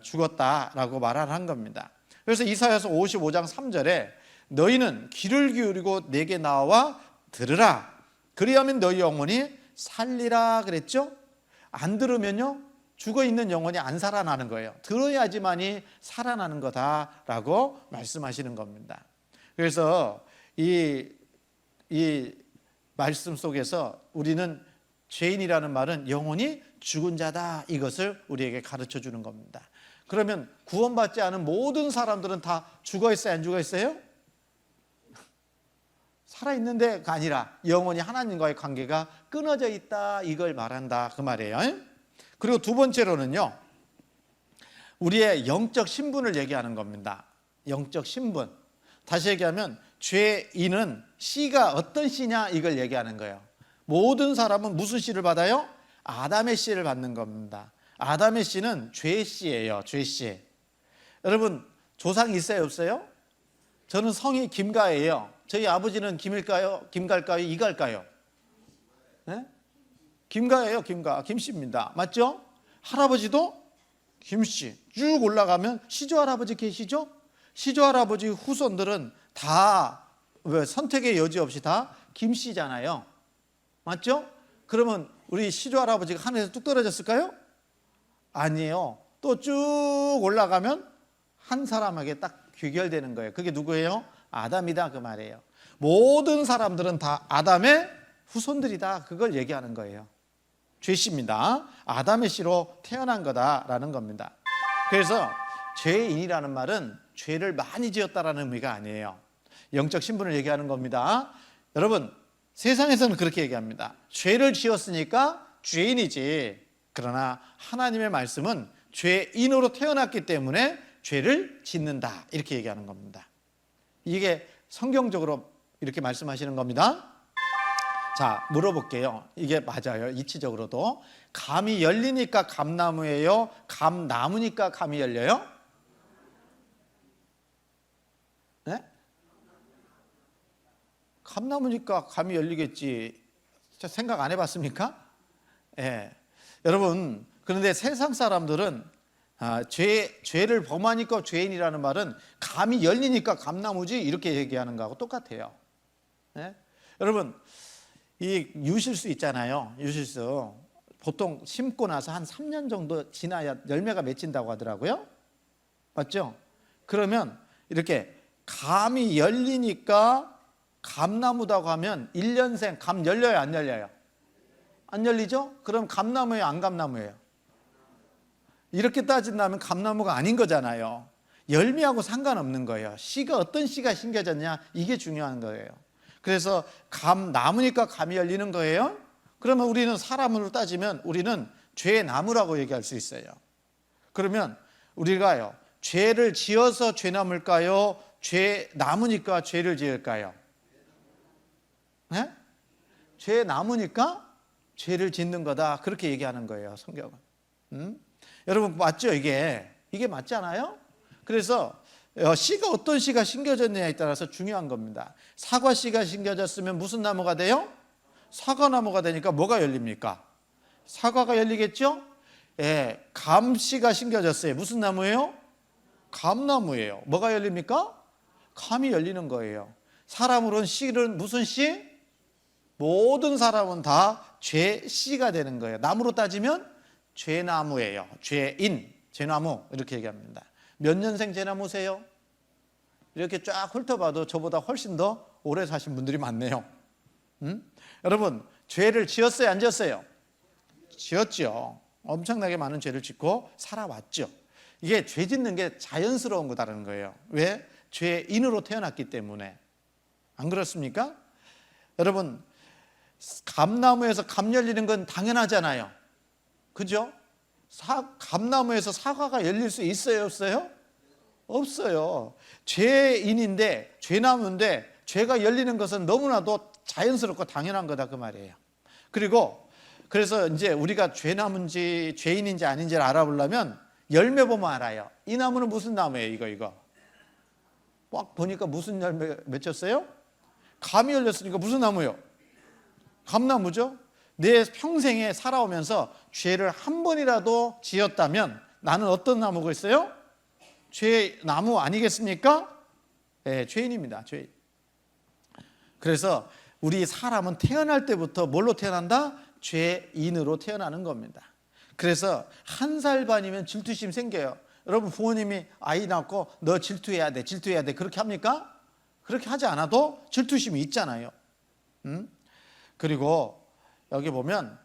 죽었다라고 말을 한 겁니다. 그래서 이사야서 55장 3절에 너희는 귀를 기울이고 내게 나와 들으라. 그리하면 너희 영혼이 살리라 그랬죠? 안 들으면요 죽어있는 영혼이 안 살아나는 거예요. 들어야지만이 살아나는 거다라고 말씀하시는 겁니다. 그래서 이 말씀 속에서 우리는 죄인이라는 말은 영혼이 죽은 자다 이것을 우리에게 가르쳐 주는 겁니다. 그러면 구원받지 않은 모든 사람들은 다 죽어 있어요? 안 죽어 있어요? 살아있는데가 아니라 영원히 하나님과의 관계가 끊어져 있다 이걸 말한다 그 말이에요. 그리고 두 번째로는요 우리의 영적 신분을 얘기하는 겁니다. 영적 신분. 다시 얘기하면 죄인은 씨가 어떤 씨냐 이걸 얘기하는 거예요. 모든 사람은 무슨 씨를 받아요? 아담의 씨를 받는 겁니다. 아담의 씨는 죄의 씨예요. 죄의 씨. 여러분 조상이 있어요 없어요? 저는 성이 김가예요. 저희 아버지는 김일까요? 김갈까요? 이갈까요? 네? 김가예요. 김씨입니다. 맞죠? 할아버지도 김씨. 쭉 올라가면 시조 할아버지 계시죠? 시조 할아버지 후손들은 다 선택의 여지 없이 다 김씨잖아요. 맞죠? 그러면 우리 시조 할아버지가 하늘에서 뚝 떨어졌을까요? 아니에요. 또 쭉 올라가면 한 사람에게 딱 귀결되는 거예요. 그게 누구예요? 아담이다 그 말이에요. 모든 사람들은 다 아담의 후손들이다 그걸 얘기하는 거예요. 죄씨입니다. 아담의 씨로 태어난 거다라는 겁니다. 그래서 죄인이라는 말은 죄를 많이 지었다라는 의미가 아니에요. 영적 신분을 얘기하는 겁니다. 여러분 세상에서는 그렇게 얘기합니다. 죄를 지었으니까 죄인이지. 그러나 하나님의 말씀은 죄인으로 태어났기 때문에 죄를 짓는다 이렇게 얘기하는 겁니다. 이게 성경적으로 이렇게 말씀하시는 겁니다. 자, 물어볼게요. 이게 맞아요. 이치적으로도. 감이 열리니까 감나무예요? 감나무니까 감이 열려요? 네? 감나무니까 감이 열리겠지. 생각 안 해봤습니까? 예. 여러분, 그런데 세상 사람들은 죄를 범하니까 죄인이라는 말은 감이 열리니까 감나무지 이렇게 얘기하는 거하고 똑같아요. 예? 여러분, 이 유실수 있잖아요. 유실수. 보통 심고 나서 한 3년 정도 지나야 열매가 맺힌다고 하더라고요. 맞죠? 그러면 이렇게 감이 열리니까 감나무다고 하면 1년생 감 열려요, 안 열려요? 안 열리죠? 그럼 감나무예요, 안 감나무예요? 이렇게 따진다면 감나무가 아닌 거잖아요. 열매하고 상관없는 거예요. 씨가 어떤 씨가 심겨졌냐, 이게 중요한 거예요. 그래서 나무니까 감이 열리는 거예요. 그러면 우리는 사람으로 따지면 우리는 죄의 나무라고 얘기할 수 있어요. 그러면 우리가요, 죄를 지어서 죄나무일까요? 죄 나무니까 죄를 지을까요? 네? 죄 나무니까 죄를 짓는 거다, 그렇게 얘기하는 거예요, 성경은. 여러분 맞죠? 이게 맞잖아요. 그래서 씨가 어떤 씨가 심겨졌느냐에 따라서 중요한 겁니다. 사과 씨가 심겨졌으면 무슨 나무가 돼요? 사과나무가 되니까 뭐가 열립니까? 사과가 열리겠죠? 예, 감 씨가 심겨졌어요. 무슨 나무예요? 감나무예요. 뭐가 열립니까? 감이 열리는 거예요. 사람으로는 씨는 무슨 씨? 모든 사람은 다 죄 씨가 되는 거예요. 나무로 따지면 죄나무예요. 죄인, 죄나무 이렇게 얘기합니다. 몇 년생 죄나무세요? 이렇게 쫙 훑어봐도 저보다 훨씬 더 오래 사신 분들이 많네요. 여러분, 죄를 지었어요, 안 지었어요? 지었죠. 엄청나게 많은 죄를 짓고 살아왔죠. 이게 죄 짓는 게 자연스러운 거다라는 거예요. 왜? 죄인으로 태어났기 때문에. 안 그렇습니까? 여러분, 감나무에서 감 열리는 건 당연하잖아요. 그죠? 감나무에서 사과가 열릴 수 있어요, 없어요? 없어요. 죄인인데, 죄나무인데 죄가 열리는 것은 너무나도 자연스럽고 당연한 거다, 그 말이에요. 그리고 그래서 이제 우리가 죄나무인지 죄인인지 아닌지를 알아보려면 열매 보면 알아요. 이 나무는 무슨 나무예요? 이거 막 보니까 무슨 열매 맺혔어요? 감이 열렸으니까 무슨 나무예요? 감나무죠. 내 평생에 살아오면서 죄를 한 번이라도 지었다면 나는 어떤 나무가 있어요? 죄나무 아니겠습니까? 네, 죄인입니다. 죄인. 그래서 우리 사람은 태어날 때부터 뭘로 태어난다? 죄인으로 태어나는 겁니다. 그래서 1살 반이면 질투심 생겨요. 여러분, 부모님이 아이 낳고 너 질투해야 돼, 질투해야 돼, 그렇게 합니까? 그렇게 하지 않아도 질투심이 있잖아요. 그리고 여기 보면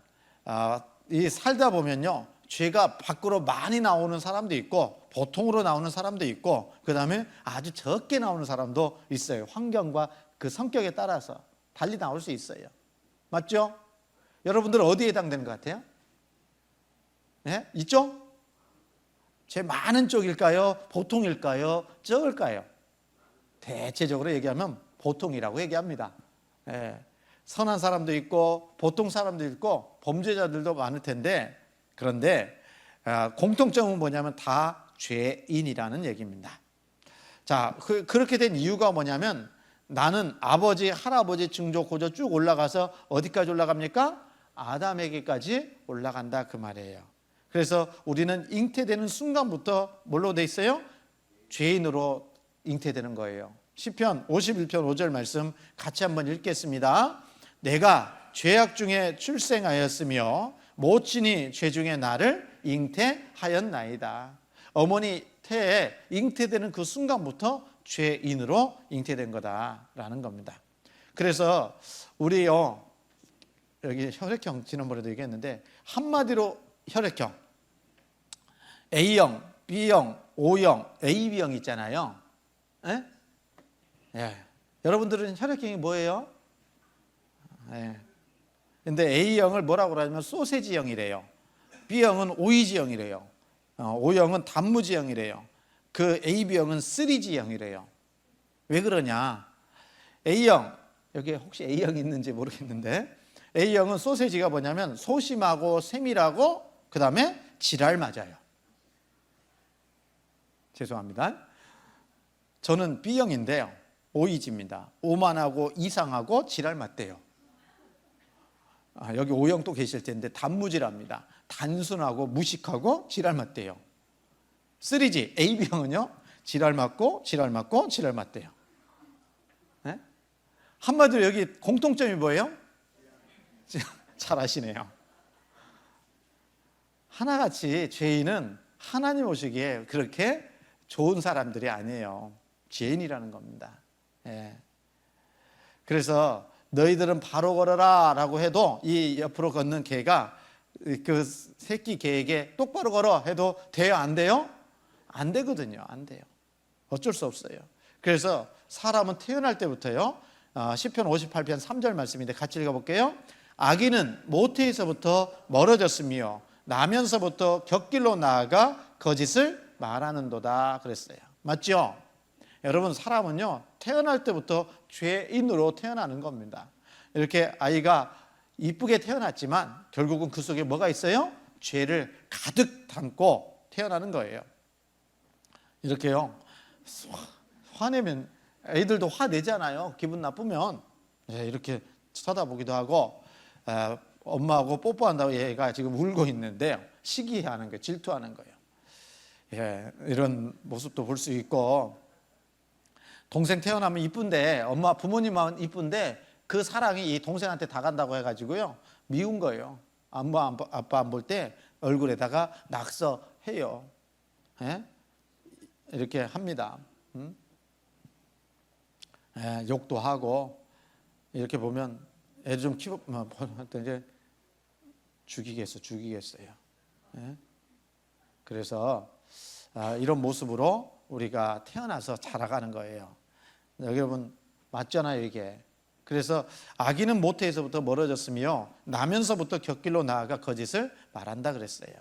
이 살다 보면요, 죄가 밖으로 많이 나오는 사람도 있고 보통으로 나오는 사람도 있고 그 다음에 아주 적게 나오는 사람도 있어요. 환경과 그 성격에 따라서 달리 나올 수 있어요. 맞죠? 여러분들은 어디에 해당되는 것 같아요? 네? 이쪽? 죄 많은 쪽일까요? 보통일까요? 적을까요? 대체적으로 얘기하면 보통이라고 얘기합니다. 네. 선한 사람도 있고 보통 사람도 있고 범죄자들도 많을 텐데, 그런데 공통점은 뭐냐면 다 죄인이라는 얘기입니다. 자, 그렇게 된 이유가 뭐냐면 나는 아버지, 할아버지 증조 고조 쭉 올라가서 어디까지 올라갑니까? 아담에게까지 올라간다, 그 말이에요. 그래서 우리는 잉태되는 순간부터 뭘로 돼 있어요? 죄인으로 잉태되는 거예요. 시편 51편 5절 말씀 같이 한번 읽겠습니다. 내가 죄악 중에 출생하였으며 모친이 죄 중에 나를 잉태하였나이다. 어머니 태에 잉태되는 그 순간부터 죄인으로 잉태된 거다라는 겁니다. 그래서 우리요, 여기 혈액형 지난번에도 얘기했는데 한마디로 혈액형 A형, B형, O형, AB형 있잖아요. 예? 예. 여러분들은 혈액형이 뭐예요? 예. 근데 A형을 뭐라고 하냐면 소세지형이래요. B형은 오이지형이래요. O형은 단무지형이래요. 그 AB형은 3G형이래요. 왜 그러냐? A형, 여기 혹시 A형이 있는지 모르겠는데, A형은 소세지가 뭐냐면 소심하고 세밀하고 그 다음에 지랄 맞아요. 죄송합니다. 저는 B형인데요. 오이지입니다. 오만하고 이상하고 지랄 맞대요. 여기 O형 또 계실 텐데 단무지랍니다. 단순하고 무식하고 지랄 맞대요. 3G AB형은요 지랄 맞고 지랄 맞고 지랄 맞대요. 네? 한마디로 여기 공통점이 뭐예요? 잘 아시네요. 하나같이 죄인은 하나님 보시기에 그렇게 좋은 사람들이 아니에요. 죄인이라는 겁니다. 예. 그래서 너희들은 바로 걸어라 라고 해도 이 옆으로 걷는 개가 그 새끼 개에게 똑바로 걸어 해도 돼요? 안 돼요? 안 되거든요. 안 돼요. 어쩔 수 없어요. 그래서 사람은 태어날 때부터요, 시편 58편 3절 말씀인데 같이 읽어볼게요. 악인은 모태에서부터 멀어졌으며 나면서부터 곁길로 나아가 거짓을 말하는도다 그랬어요. 맞죠? 여러분, 사람은요 태어날 때부터 죄인으로 태어나는 겁니다. 이렇게 아이가 이쁘게 태어났지만 결국은 그 속에 뭐가 있어요? 죄를 가득 담고 태어나는 거예요. 이렇게요, 화내면 애들도 화내잖아요. 기분 나쁘면 이렇게 쳐다보기도 하고, 엄마하고 뽀뽀한다고 얘가 지금 울고 있는데요, 시기하는 거예요. 질투하는 거예요. 예, 이런 모습도 볼 수 있고, 동생 태어나면 이쁜데, 엄마 부모님은 이쁜데 그 사랑이 이 동생한테 다 간다고 해가지고요 미운 거예요. 엄마 아빠 안 볼 때 얼굴에다가 낙서해요. 예? 이렇게 합니다. 예, 욕도 하고. 이렇게 보면 애들 좀 키워 이제 죽이겠어요. 예? 그래서 이런 모습으로 우리가 태어나서 자라가는 거예요. 여러분 맞잖아요, 이게. 그래서 악인은 모태에서부터 멀어졌으며 나면서부터 곁길로 나아가 거짓을 말한다 그랬어요.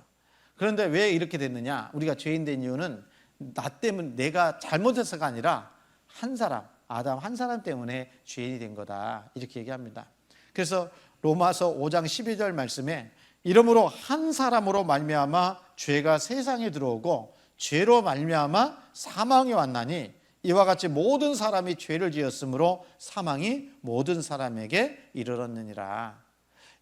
그런데 왜 이렇게 됐느냐? 우리가 죄인 된 이유는 나 때문에, 내가 잘못해서가 아니라 한 사람, 아담 한 사람 때문에 죄인이 된 거다, 이렇게 얘기합니다. 그래서 로마서 5장 12절 말씀에 이러므로 한 사람으로 말미암아 죄가 세상에 들어오고 죄로 말미암아 사망이 왔나니 이와 같이 모든 사람이 죄를 지었으므로 사망이 모든 사람에게 이르렀느니라.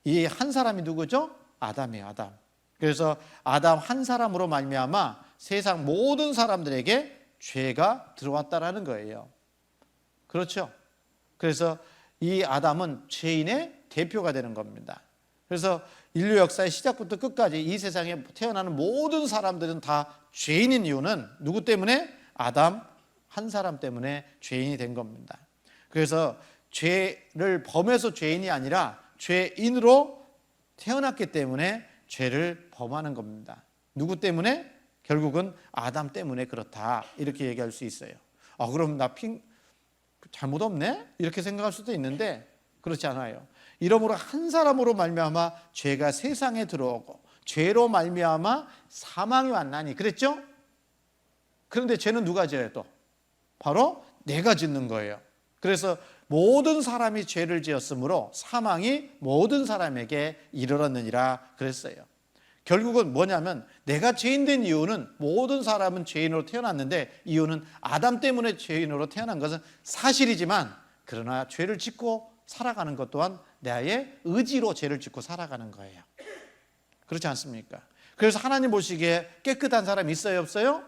이 한 사람이 누구죠? 아담이에요, 아담. 그래서 아담 한 사람으로 말미암아 세상 모든 사람들에게 죄가 들어왔다라는 거예요. 그렇죠? 그래서 이 아담은 죄인의 대표가 되는 겁니다. 그래서 인류 역사의 시작부터 끝까지 이 세상에 태어나는 모든 사람들은 다 죄인인 이유는 누구 때문에? 아담 한 사람 때문에 죄인이 된 겁니다. 그래서 죄를 범해서 죄인이 아니라 죄인으로 태어났기 때문에 죄를 범하는 겁니다. 누구 때문에? 결국은 아담 때문에 그렇다, 이렇게 얘기할 수 있어요. 그럼 나 잘못 없네? 이렇게 생각할 수도 있는데 그렇지 않아요. 이러므로 한 사람으로 말미암아 죄가 세상에 들어오고 죄로 말미암아 사망이 왔나니 그랬죠? 그런데 죄는 누가 지어요 또? 바로 내가 짓는 거예요. 그래서 모든 사람이 죄를 지었으므로 사망이 모든 사람에게 이르렀느니라 그랬어요. 결국은 뭐냐면 내가 죄인 된 이유는, 모든 사람은 죄인으로 태어났는데 이유는 아담 때문에 죄인으로 태어난 것은 사실이지만, 그러나 죄를 짓고 살아가는 것 또한 나의 의지로 죄를 짓고 살아가는 거예요. 그렇지 않습니까? 그래서 하나님 보시기에 깨끗한 사람이 있어요, 없어요?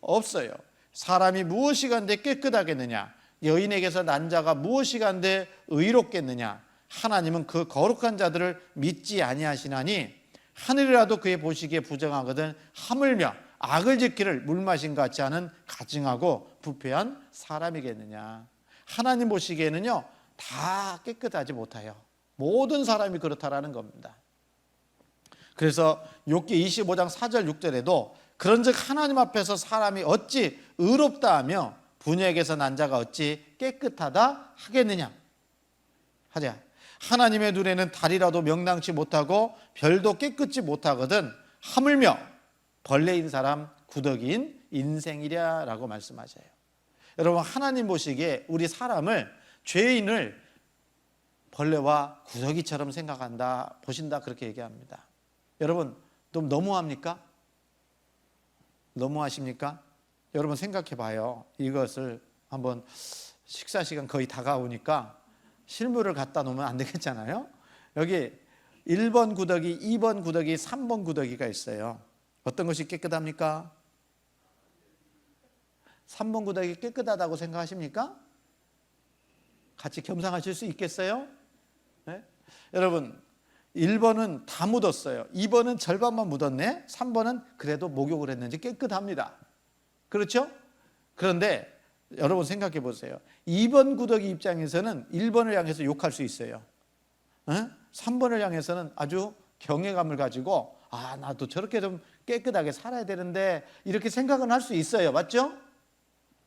없어요. 사람이 무엇이 간데 깨끗하겠느냐? 여인에게서 난 자가 무엇이 간데 의롭겠느냐? 하나님은 그 거룩한 자들을 믿지 아니하시나니 하늘이라도 그의 보시기에 부정하거든 하물며 악을 짓기를 물 마신 것 같지 않은 가증하고 부패한 사람이겠느냐? 하나님 보시기에는요 다 깨끗하지 못해요. 모든 사람이 그렇다라는 겁니다. 그래서 욥기 25장 4절 6절에도 그런즉 하나님 앞에서 사람이 어찌 의롭다 하며 분야에게서 난 자가 어찌 깨끗하다 하겠느냐 하자. 하나님의 눈에는 달이라도 명랑치 못하고 별도 깨끗지 못하거든 하물며 벌레인 사람 구더기인 인생이랴 라고 말씀하셔요. 여러분, 하나님 보시기에 우리 사람을, 죄인을 벌레와 구더기처럼 생각한다, 보신다, 그렇게 얘기합니다. 여러분, 좀 너무합니까? 너무하십니까? 여러분 생각해 봐요. 이것을 한번 식사 시간 거의 다가오니까 실물을 갖다 놓으면 안 되겠잖아요. 여기 1번 구더기, 2번 구더기, 3번 구더기가 있어요. 어떤 것이 깨끗합니까? 3번 구더기 깨끗하다고 생각하십니까? 같이 겸상하실 수 있겠어요? 네? 여러분, 1번은 다 묻었어요. 2번은 절반만 묻었네. 3번은 그래도 목욕을 했는지 깨끗합니다. 그렇죠? 그런데 여러분 생각해 보세요. 2번 구더기 입장에서는 1번을 향해서 욕할 수 있어요. 3번을 향해서는 아주 경외감을 가지고 아, 나도 저렇게 좀 깨끗하게 살아야 되는데 이렇게 생각은 할 수 있어요. 맞죠?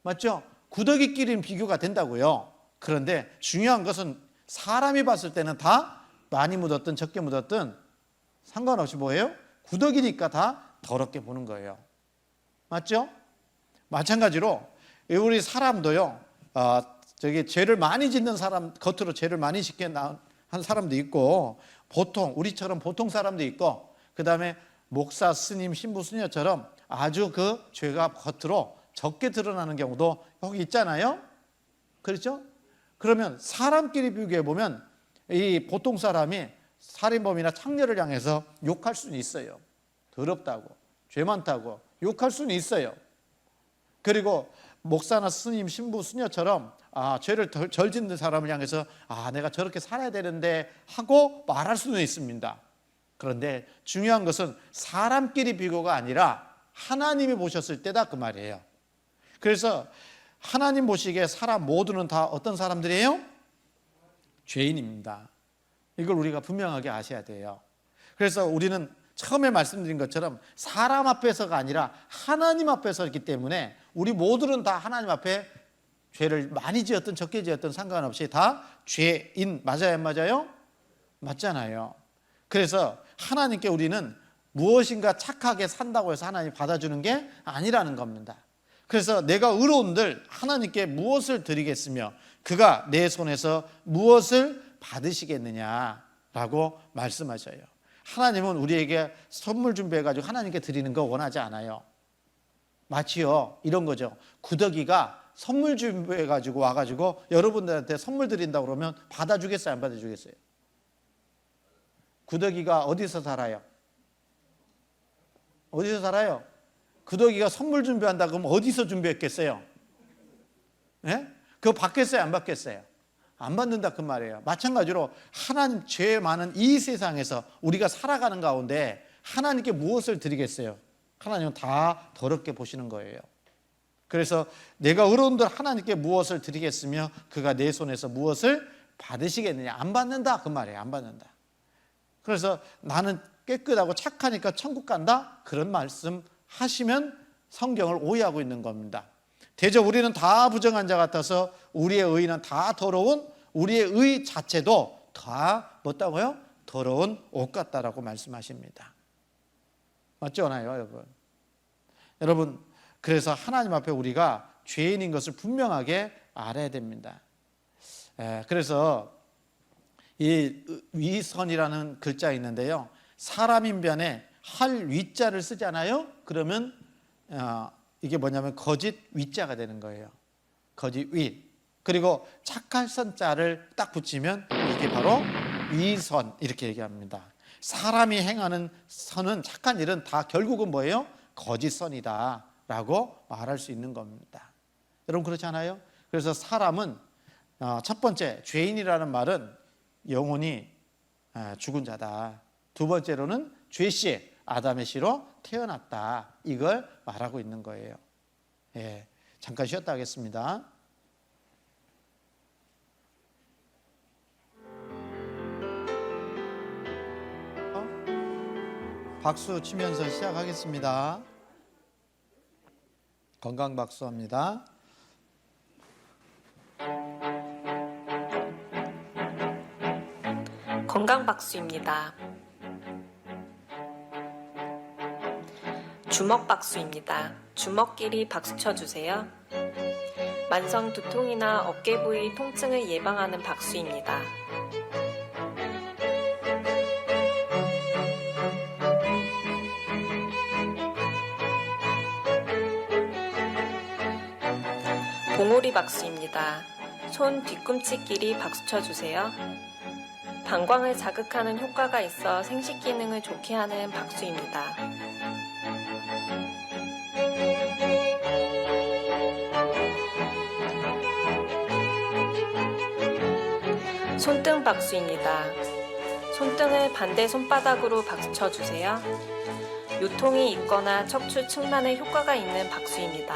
맞죠? 구더기끼리는 비교가 된다고요. 그런데 중요한 것은 사람이 봤을 때는 다 많이 묻었든 적게 묻었든 상관없이 뭐예요? 구더기니까 다 더럽게 보는 거예요. 맞죠? 마찬가지로 우리 사람도요. 죄를 많이 짓는 사람, 겉으로 죄를 많이 짓게 한 사람도 있고, 보통 우리처럼 보통 사람도 있고, 그 다음에 목사, 스님, 신부, 수녀처럼 아주 그 죄가 겉으로 적게 드러나는 경우도 여기 있잖아요. 그렇죠? 그러면 사람끼리 비교해 보면 이 보통 사람이 살인범이나 창녀를 향해서 욕할 수는 있어요. 더럽다고, 죄 많다고 욕할 수는 있어요. 그리고 목사나 스님, 신부, 수녀처럼 죄를 덜 짓는 사람을 향해서 내가 저렇게 살아야 되는데 하고 말할 수는 있습니다. 그런데 중요한 것은 사람끼리 비교가 아니라 하나님이 보셨을 때다 그 말이에요. 그래서 하나님 보시기에 사람 모두는 다 어떤 사람들이에요? 죄인입니다. 이걸 우리가 분명하게 아셔야 돼요. 그래서 우리는 처음에 말씀드린 것처럼 사람 앞에서가 아니라 하나님 앞에서였기 때문에 우리 모두는 다 하나님 앞에 죄를 많이 지었든 적게 지었든 상관없이 다 죄인. 맞아요, 안 맞아요? 맞잖아요. 그래서 하나님께 우리는 무엇인가 착하게 산다고 해서 하나님이 받아주는 게 아니라는 겁니다. 그래서 내가 의로운들 하나님께 무엇을 드리겠으며 그가 내 손에서 무엇을 받으시겠느냐라고 말씀하셔요. 하나님은 우리에게 선물 준비해가지고 하나님께 드리는 거 원하지 않아요. 마치요 이런 거죠. 구더기가 선물 준비해가지고 와가지고 여러분들한테 선물 드린다고 그러면 받아주겠어요, 안 받아주겠어요? 구더기가 어디서 살아요? 어디서 살아요? 구더기가 선물 준비한다 그러면 어디서 준비했겠어요? 예? 그거 받겠어요, 안 받겠어요? 안 받는다 그 말이에요. 마찬가지로 하나님 죄 많은 이 세상에서 우리가 살아가는 가운데 하나님께 무엇을 드리겠어요? 하나님은 다 더럽게 보시는 거예요. 그래서 내가 의로운들 하나님께 무엇을 드리겠으며 그가 내 손에서 무엇을 받으시겠느냐? 안 받는다 그 말이에요. 안 받는다. 그래서 나는 깨끗하고 착하니까 천국 간다? 그런 말씀 하시면 성경을 오해하고 있는 겁니다. 대저 우리는 다 부정한 자 같아서 우리의 의는 다 더러운, 우리의 의 자체도 다 뭐다고요? 더러운 옷 같다라고 말씀하십니다. 맞죠, 않아요, 여러분? 여러분, 그래서 하나님 앞에 우리가 죄인인 것을 분명하게 알아야 됩니다. 그래서 이 위선이라는 글자 있는데요, 사람인변에 할 위자를 쓰잖아요. 그러면 이게 뭐냐면 거짓 위자가 되는 거예요. 거짓 위. 그리고 착할 선자를 딱 붙이면 이게 바로 위선 이렇게 얘기합니다. 사람이 행하는 선은, 착한 일은 다 결국은 뭐예요? 거짓선이다 라고 말할 수 있는 겁니다. 여러분 그렇잖아요? 그래서 사람은 첫 번째 죄인이라는 말은 영혼이 죽은 자다. 두 번째로는 죄씨, 아담의 씨로 태어났다. 이걸 말하고 있는 거예요. 잠깐 쉬었다 하겠습니다. 박수 치면서 시작하겠습니다. 건강 박수합니다. 건강 박수입니다. 주먹 박수입니다. 주먹끼리 박수 쳐주세요. 만성 두통이나 어깨 부위 통증을 예방하는 박수입니다. 봉오리 박수입니다. 손 뒤꿈치끼리 박수 쳐주세요. 방광을 자극하는 효과가 있어 생식 기능을 좋게 하는 박수입니다. 손등 박수입니다. 손등을 반대 손바닥으로 박수 쳐주세요. 요통이 있거나 척추 측만에 효과가 있는 박수입니다.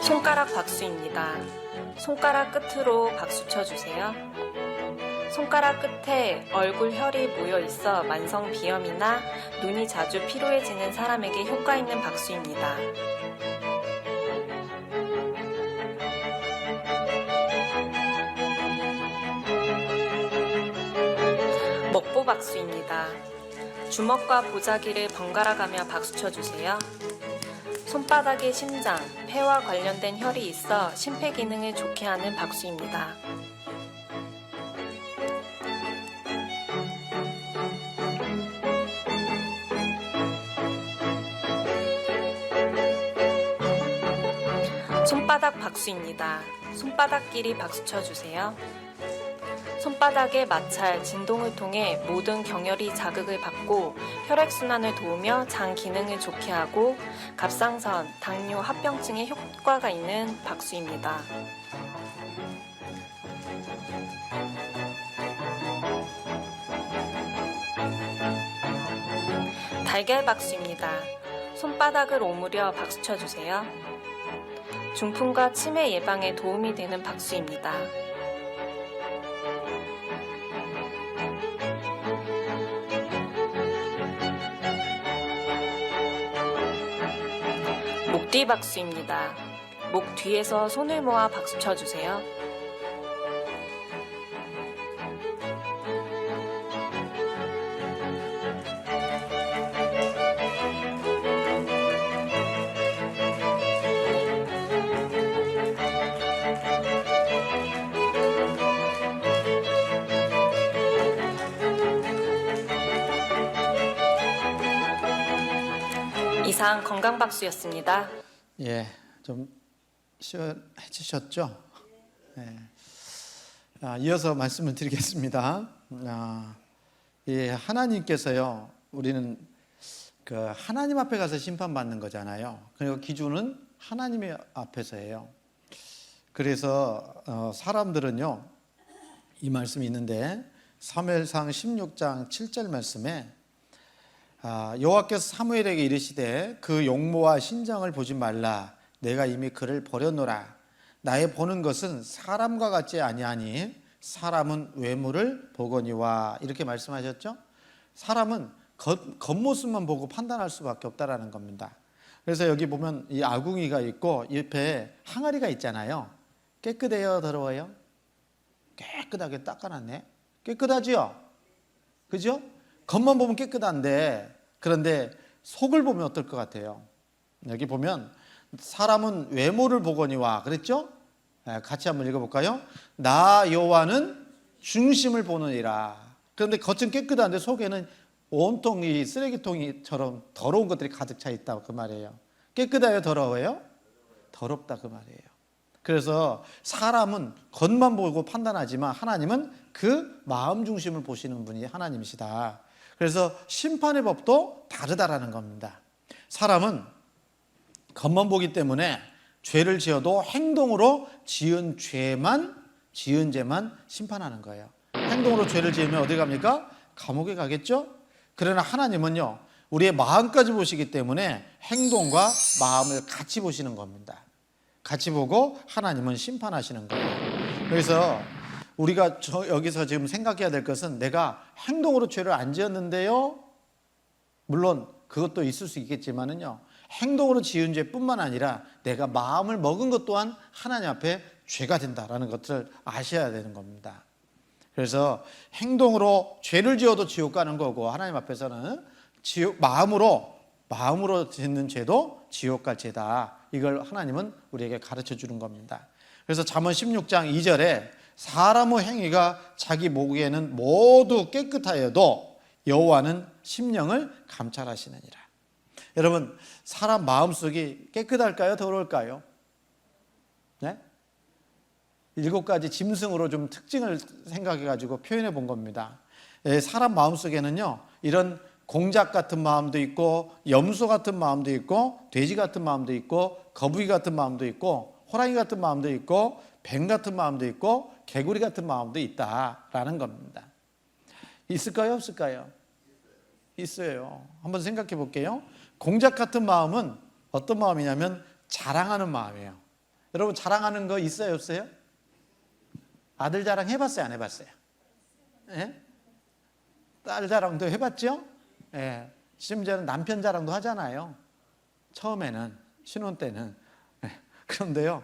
손가락 박수입니다. 손가락 끝으로 박수 쳐주세요. 손가락 끝에 얼굴 혈이 모여 있어 만성 비염이나 눈이 자주 피로해지는 사람에게 효과 있는 박수입니다. 먹보 박수입니다. 주먹과 보자기를 번갈아 가며 박수 쳐주세요. 손바닥에 심장, 폐와 관련된 혈이 있어 심폐 기능을 좋게 하는 박수입니다. 손바닥 박수입니다. 손바닥끼리 박수 쳐주세요. 손바닥의 마찰, 진동을 통해 모든 경혈이 자극을 받고 혈액순환을 도우며 장 기능을 좋게 하고 갑상선, 당뇨, 합병증에 효과가 있는 박수입니다. 달걀 박수입니다. 손바닥을 오므려 박수 쳐주세요. 중풍과 치매 예방에 도움이 되는 박수입니다. 목 뒤 박수입니다. 목 뒤에서 손을 모아 박수 쳐주세요. 이상 건강박수였습니다. 예, 좀 시원해지셨죠? 예. 이어서 말씀을 드리겠습니다. 예, 하나님께서요, 우리는 그 하나님 앞에 가서 심판받는 거잖아요. 그리고 기준은 하나님의 앞에서예요. 그래서 사람들은요, 이 말씀이 있는데 사무엘상 16장 7절 말씀에 여호와께서 사무엘에게 이르시되 그 용모와 신장을 보지 말라. 내가 이미 그를 버렸노라. 나의 보는 것은 사람과 같지 아니하니 사람은 외모를 보거니와. 이렇게 말씀하셨죠. 사람은 겉모습만 보고 판단할 수밖에 없다라는 겁니다. 그래서 여기 보면 이 아궁이가 있고 옆에 항아리가 있잖아요. 깨끗해요, 더러워요? 깨끗하게 닦아놨네. 깨끗하지요? 그죠? 겉만 보면 깨끗한데, 그런데 속을 보면 어떨 것 같아요? 여기 보면 사람은 외모를 보거니와 그랬죠? 같이 한번 읽어볼까요? 나 여호와는 중심을 보느니라. 그런데 겉은 깨끗한데 속에는 온통 이 쓰레기통이처럼 더러운 것들이 가득 차 있다 그 말이에요. 깨끗해요, 더러워요? 더럽다 그 말이에요. 그래서 사람은 겉만 보고 판단하지만 하나님은 그 마음 중심을 보시는 분이 하나님이시다. 그래서 심판의 법도 다르다라는 겁니다. 사람은 겉만 보기 때문에 죄를 지어도 행동으로 지은 죄만 심판하는 거예요. 행동으로 죄를 지으면 어디 갑니까? 감옥에 가겠죠? 그러나 하나님은요, 우리의 마음까지 보시기 때문에 행동과 마음을 같이 보시는 겁니다. 같이 보고 하나님은 심판하시는 거예요. 그래서 우리가 여기서 지금 생각해야 될 것은 내가 행동으로 죄를 안 지었는데요. 물론 그것도 있을 수 있겠지만은요. 행동으로 지은 죄뿐만 아니라 내가 마음을 먹은 것 또한 하나님 앞에 죄가 된다라는 것을 아셔야 되는 겁니다. 그래서 행동으로 죄를 지어도 지옥 가는 거고 하나님 앞에서는 마음으로 짓는 죄도 지옥 갈 죄다. 이걸 하나님은 우리에게 가르쳐 주는 겁니다. 그래서 잠언 16장 2절에 사람의 행위가 자기 보기에는 모두 깨끗하여도 여호와는 심령을 감찰하시느니라. 여러분, 사람 마음속이 깨끗할까요? 더러울까요? 네? 7가지 짐승으로 좀 특징을 생각해 가지고 표현해 본 겁니다. 사람 마음속에는요, 이런 공작 같은 마음도 있고, 염소 같은 마음도 있고, 돼지 같은 마음도 있고, 거북이 같은 마음도 있고, 호랑이 같은 마음도 있고, 뱀 같은 마음도 있고, 개구리 같은 마음도 있다라는 겁니다. 있을까요? 없을까요? 있어요. 한번 생각해 볼게요. 공작 같은 마음은 어떤 마음이냐면 자랑하는 마음이에요. 여러분, 자랑하는 거 있어요? 없어요? 아들 자랑 해봤어요? 안 해봤어요? 예? 딸 자랑도 해봤죠? 예. 심지어는 남편 자랑도 하잖아요. 처음에는, 신혼 때는. 예. 그런데요,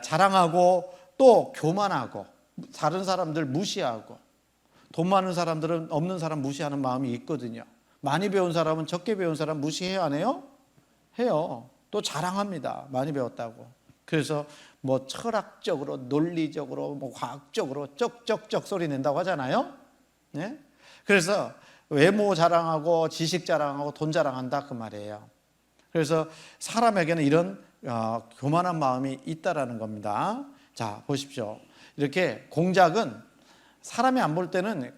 자랑하고 또 교만하고 다른 사람들 무시하고, 돈 많은 사람들은 없는 사람 무시하는 마음이 있거든요. 많이 배운 사람은 적게 배운 사람 무시해요, 안 해요? 해요. 또 자랑합니다. 많이 배웠다고. 그래서 뭐 철학적으로, 논리적으로, 뭐 과학적으로 쩍쩍쩍 소리 낸다고 하잖아요. 네? 그래서 외모 자랑하고 지식 자랑하고 돈 자랑한다, 그 말이에요. 그래서 사람에게는 이런 교만한 마음이 있다라는 겁니다. 자, 보십시오. 이렇게 공작은 사람이 안 볼 때는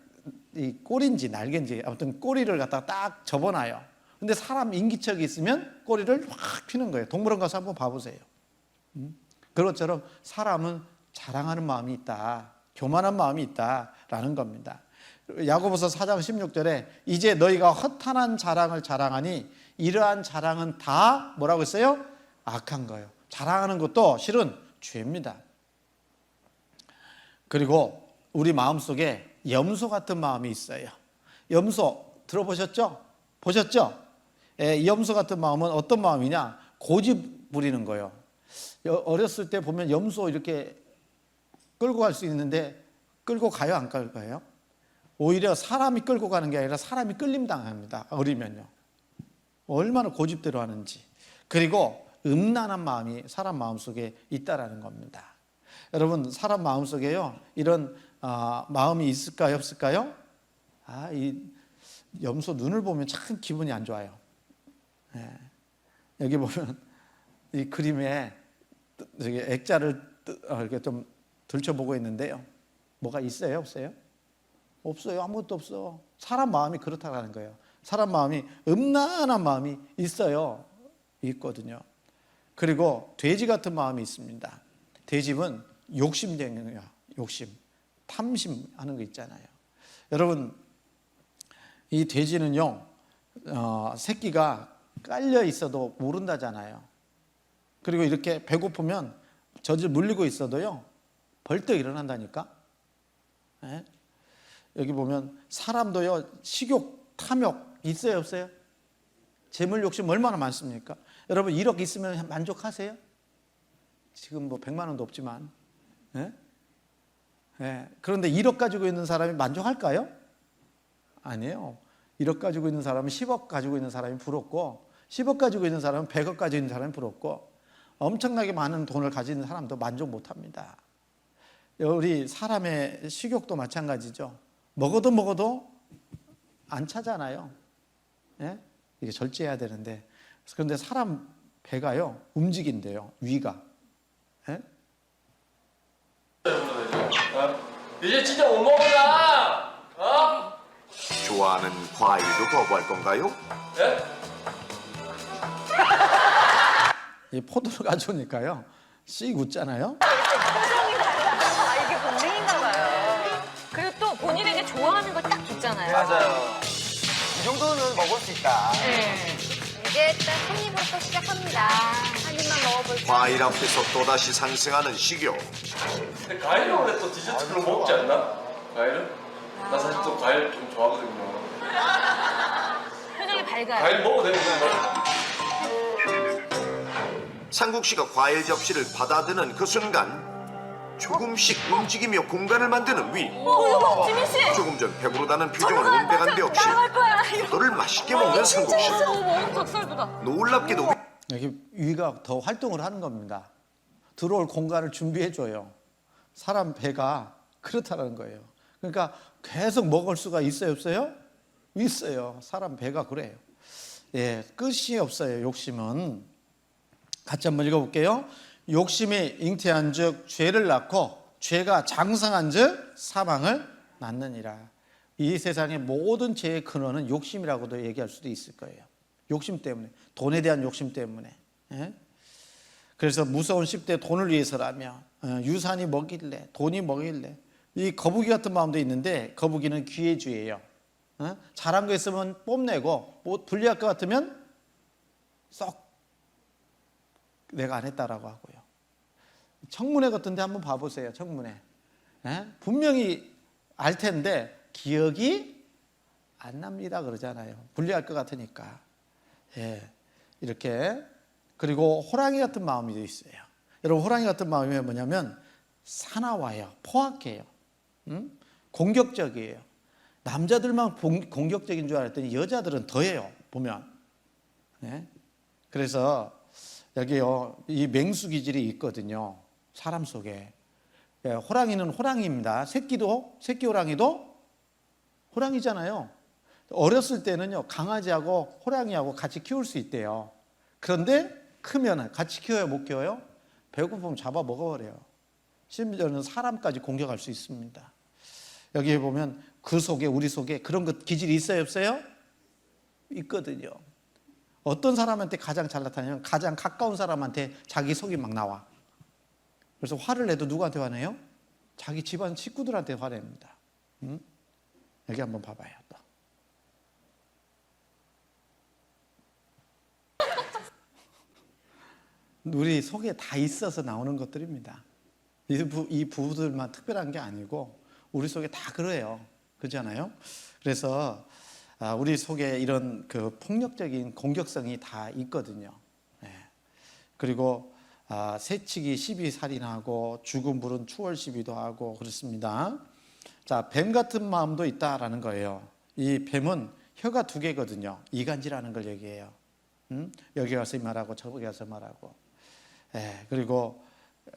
이 꼬리인지 날개인지 아무튼 꼬리를 갖다가 딱 접어놔요. 근데 사람 인기척이 있으면 꼬리를 확 피는 거예요. 동물원 가서 한번 봐보세요. 그것처럼 사람은 자랑하는 마음이 있다, 교만한 마음이 있다라는 겁니다. 야고보서 4장 16절에 이제 너희가 허탄한 자랑을 자랑하니 이러한 자랑은 다 뭐라고 했어요? 악한 거예요. 자랑하는 것도 실은 죄입니다. 그리고 우리 마음속에 염소 같은 마음이 있어요. 염소 들어보셨죠? 보셨죠? 염소 같은 마음은 어떤 마음이냐? 고집 부리는 거예요. 어렸을 때 보면 염소 이렇게 끌고 갈 수 있는데 끌고 가요, 안 끌고요? 오히려 사람이 끌고 가는 게 아니라 사람이 끌림당합니다. 어리면요. 얼마나 고집대로 하는지. 그리고 음란한 마음이 사람 마음속에 있다라는 겁니다. 여러분, 사람 마음속에요, 이런 마음이 있을까요, 없을까요? 이 염소 눈을 보면 참 기분이 안 좋아요. 네. 여기 보면 이 그림에 액자를 이렇게 좀 들춰보고 있는데요. 뭐가 있어요, 없어요? 없어요. 아무것도 없어. 사람 마음이 그렇다는 거예요. 사람 마음이 음란한 마음이 있어요. 있거든요. 그리고 돼지 같은 마음이 있습니다. 돼지는 욕심쟁이야. 욕심, 탐심하는 거 있잖아요. 여러분, 이 돼지는요, 새끼가 깔려 있어도 모른다잖아요. 그리고 이렇게 배고프면 젖을 물리고 있어도요, 벌떡 일어난다니까. 네? 여기 보면 사람도요, 식욕, 탐욕 있어요, 없어요? 재물 욕심 얼마나 많습니까? 여러분, 1억 있으면 만족하세요? 지금 뭐 100만 원도 없지만. 네? 네. 그런데 1억 가지고 있는 사람이 만족할까요? 아니에요. 1억 가지고 있는 사람은 10억 가지고 있는 사람이 부럽고, 10억 가지고 있는 사람은 100억 가지고 있는 사람이 부럽고, 엄청나게 많은 돈을 가지는 사람도 만족 못합니다. 우리 사람의 식욕도 마찬가지죠. 먹어도 안 차잖아요. 예? 이게 절제해야 되는데. 그런데 사람 배가요, 움직인대요, 위가. 예? 이제 진짜 못 먹는다. 어? 좋아하는 과일도 거부할 건가요? 예? 이 포도를 가져오니까요, 씩 웃잖아요. 이게 본능인가 봐요. 그리고 또 본인에게 좋아하는 걸 딱 줬잖아요. 맞아요. 이 정도는 먹을 수 있다. 네. 이제 딱 손님으로 또 시작합니다. 한 입만 먹어볼게요. 과일 앞에서 또다시 상승하는 식욕. 근데 과일은 원래 또 디저트로 먹지 않나? 과일은? 나 사실 또 과일 좀 좋아하거든요. 표정이 밝아요. 과일 먹어도 되는 거야. 상국 씨가 과일 접시를 받아드는 그 순간 조금씩 움직이며 공간을 만드는 위. 여보, 지민 씨. 조금 전 배부르다는 표정을 온데간 데 없이 나갈 거야. 포도를 맛있게 먹는 상국 씨. 어머, 적살도다. 놀랍게도 여기 위가 더 활동을 하는 겁니다. 들어올 공간을 준비해줘요. 사람 배가 그렇다는 거예요. 그러니까 계속 먹을 수가 있어요, 없어요? 있어요. 사람 배가 그래요. 예, 끝이 없어요. 욕심은. 같이 한번 읽어볼게요. 욕심이 잉태한즉 죄를 낳고 죄가 장성한즉 사망을 낳느니라. 이 세상의 모든 죄의 근원은 욕심이라고도 얘기할 수도 있을 거예요. 욕심 때문에, 돈에 대한 욕심 때문에. 예? 그래서 무서운 10대 돈을 위해서라며 유산이 먹일래, 돈이 먹일래. 이 거북이 같은 마음도 있는데 거북이는 기회주의예요. 잘한 거 있으면 뽐내고 뭐 불리할 것 같으면 썩 내가 안 했다라고 하고요. 청문회 같은 데 한번 봐보세요. 청문회. 분명히 알 텐데 기억이 안 납니다 그러잖아요. 불리할 것 같으니까. 예, 이렇게. 그리고 호랑이 같은 마음이 있어요. 여러분, 호랑이 같은 마음이 뭐냐면 사나워요. 포악해요. 공격적이에요. 남자들만 공격적인 줄 알았더니 여자들은 더해요. 보면. 네? 그래서 여기요, 이 맹수 기질이 있거든요. 사람 속에. 예, 호랑이는 호랑이입니다. 새끼 호랑이도 호랑이잖아요. 어렸을 때는요, 강아지하고 호랑이하고 같이 키울 수 있대요. 그런데 크면 같이 키워요, 못 키워요? 배고프면 잡아 먹어버려요. 심지어는 사람까지 공격할 수 있습니다. 여기 보면 그 속에, 우리 속에 그런 것 기질이 있어요, 없어요? 있거든요. 어떤 사람한테 가장 잘 나타나냐면 가장 가까운 사람한테 자기 속이 막 나와. 그래서 화를 내도 누구한테 화내요? 자기 집안 식구들한테 화냅니다. 여기 한번 봐봐요. 또. 우리 속에 다 있어서 나오는 것들입니다. 이 부부들만 특별한 게 아니고 우리 속에 다 그래요. 그렇잖아요? 그래서 우리 속에 이런 그 폭력적인 공격성이 다 있거든요. 그리고 새치기 시비살인하고 죽은 불은 추월 시비도 하고 그렇습니다. 자, 뱀 같은 마음도 있다라는 거예요. 이 뱀은 혀가 2개거든요. 이간질하는 걸 얘기해요. 여기 가서 말하고 저기 가서 말하고. 그리고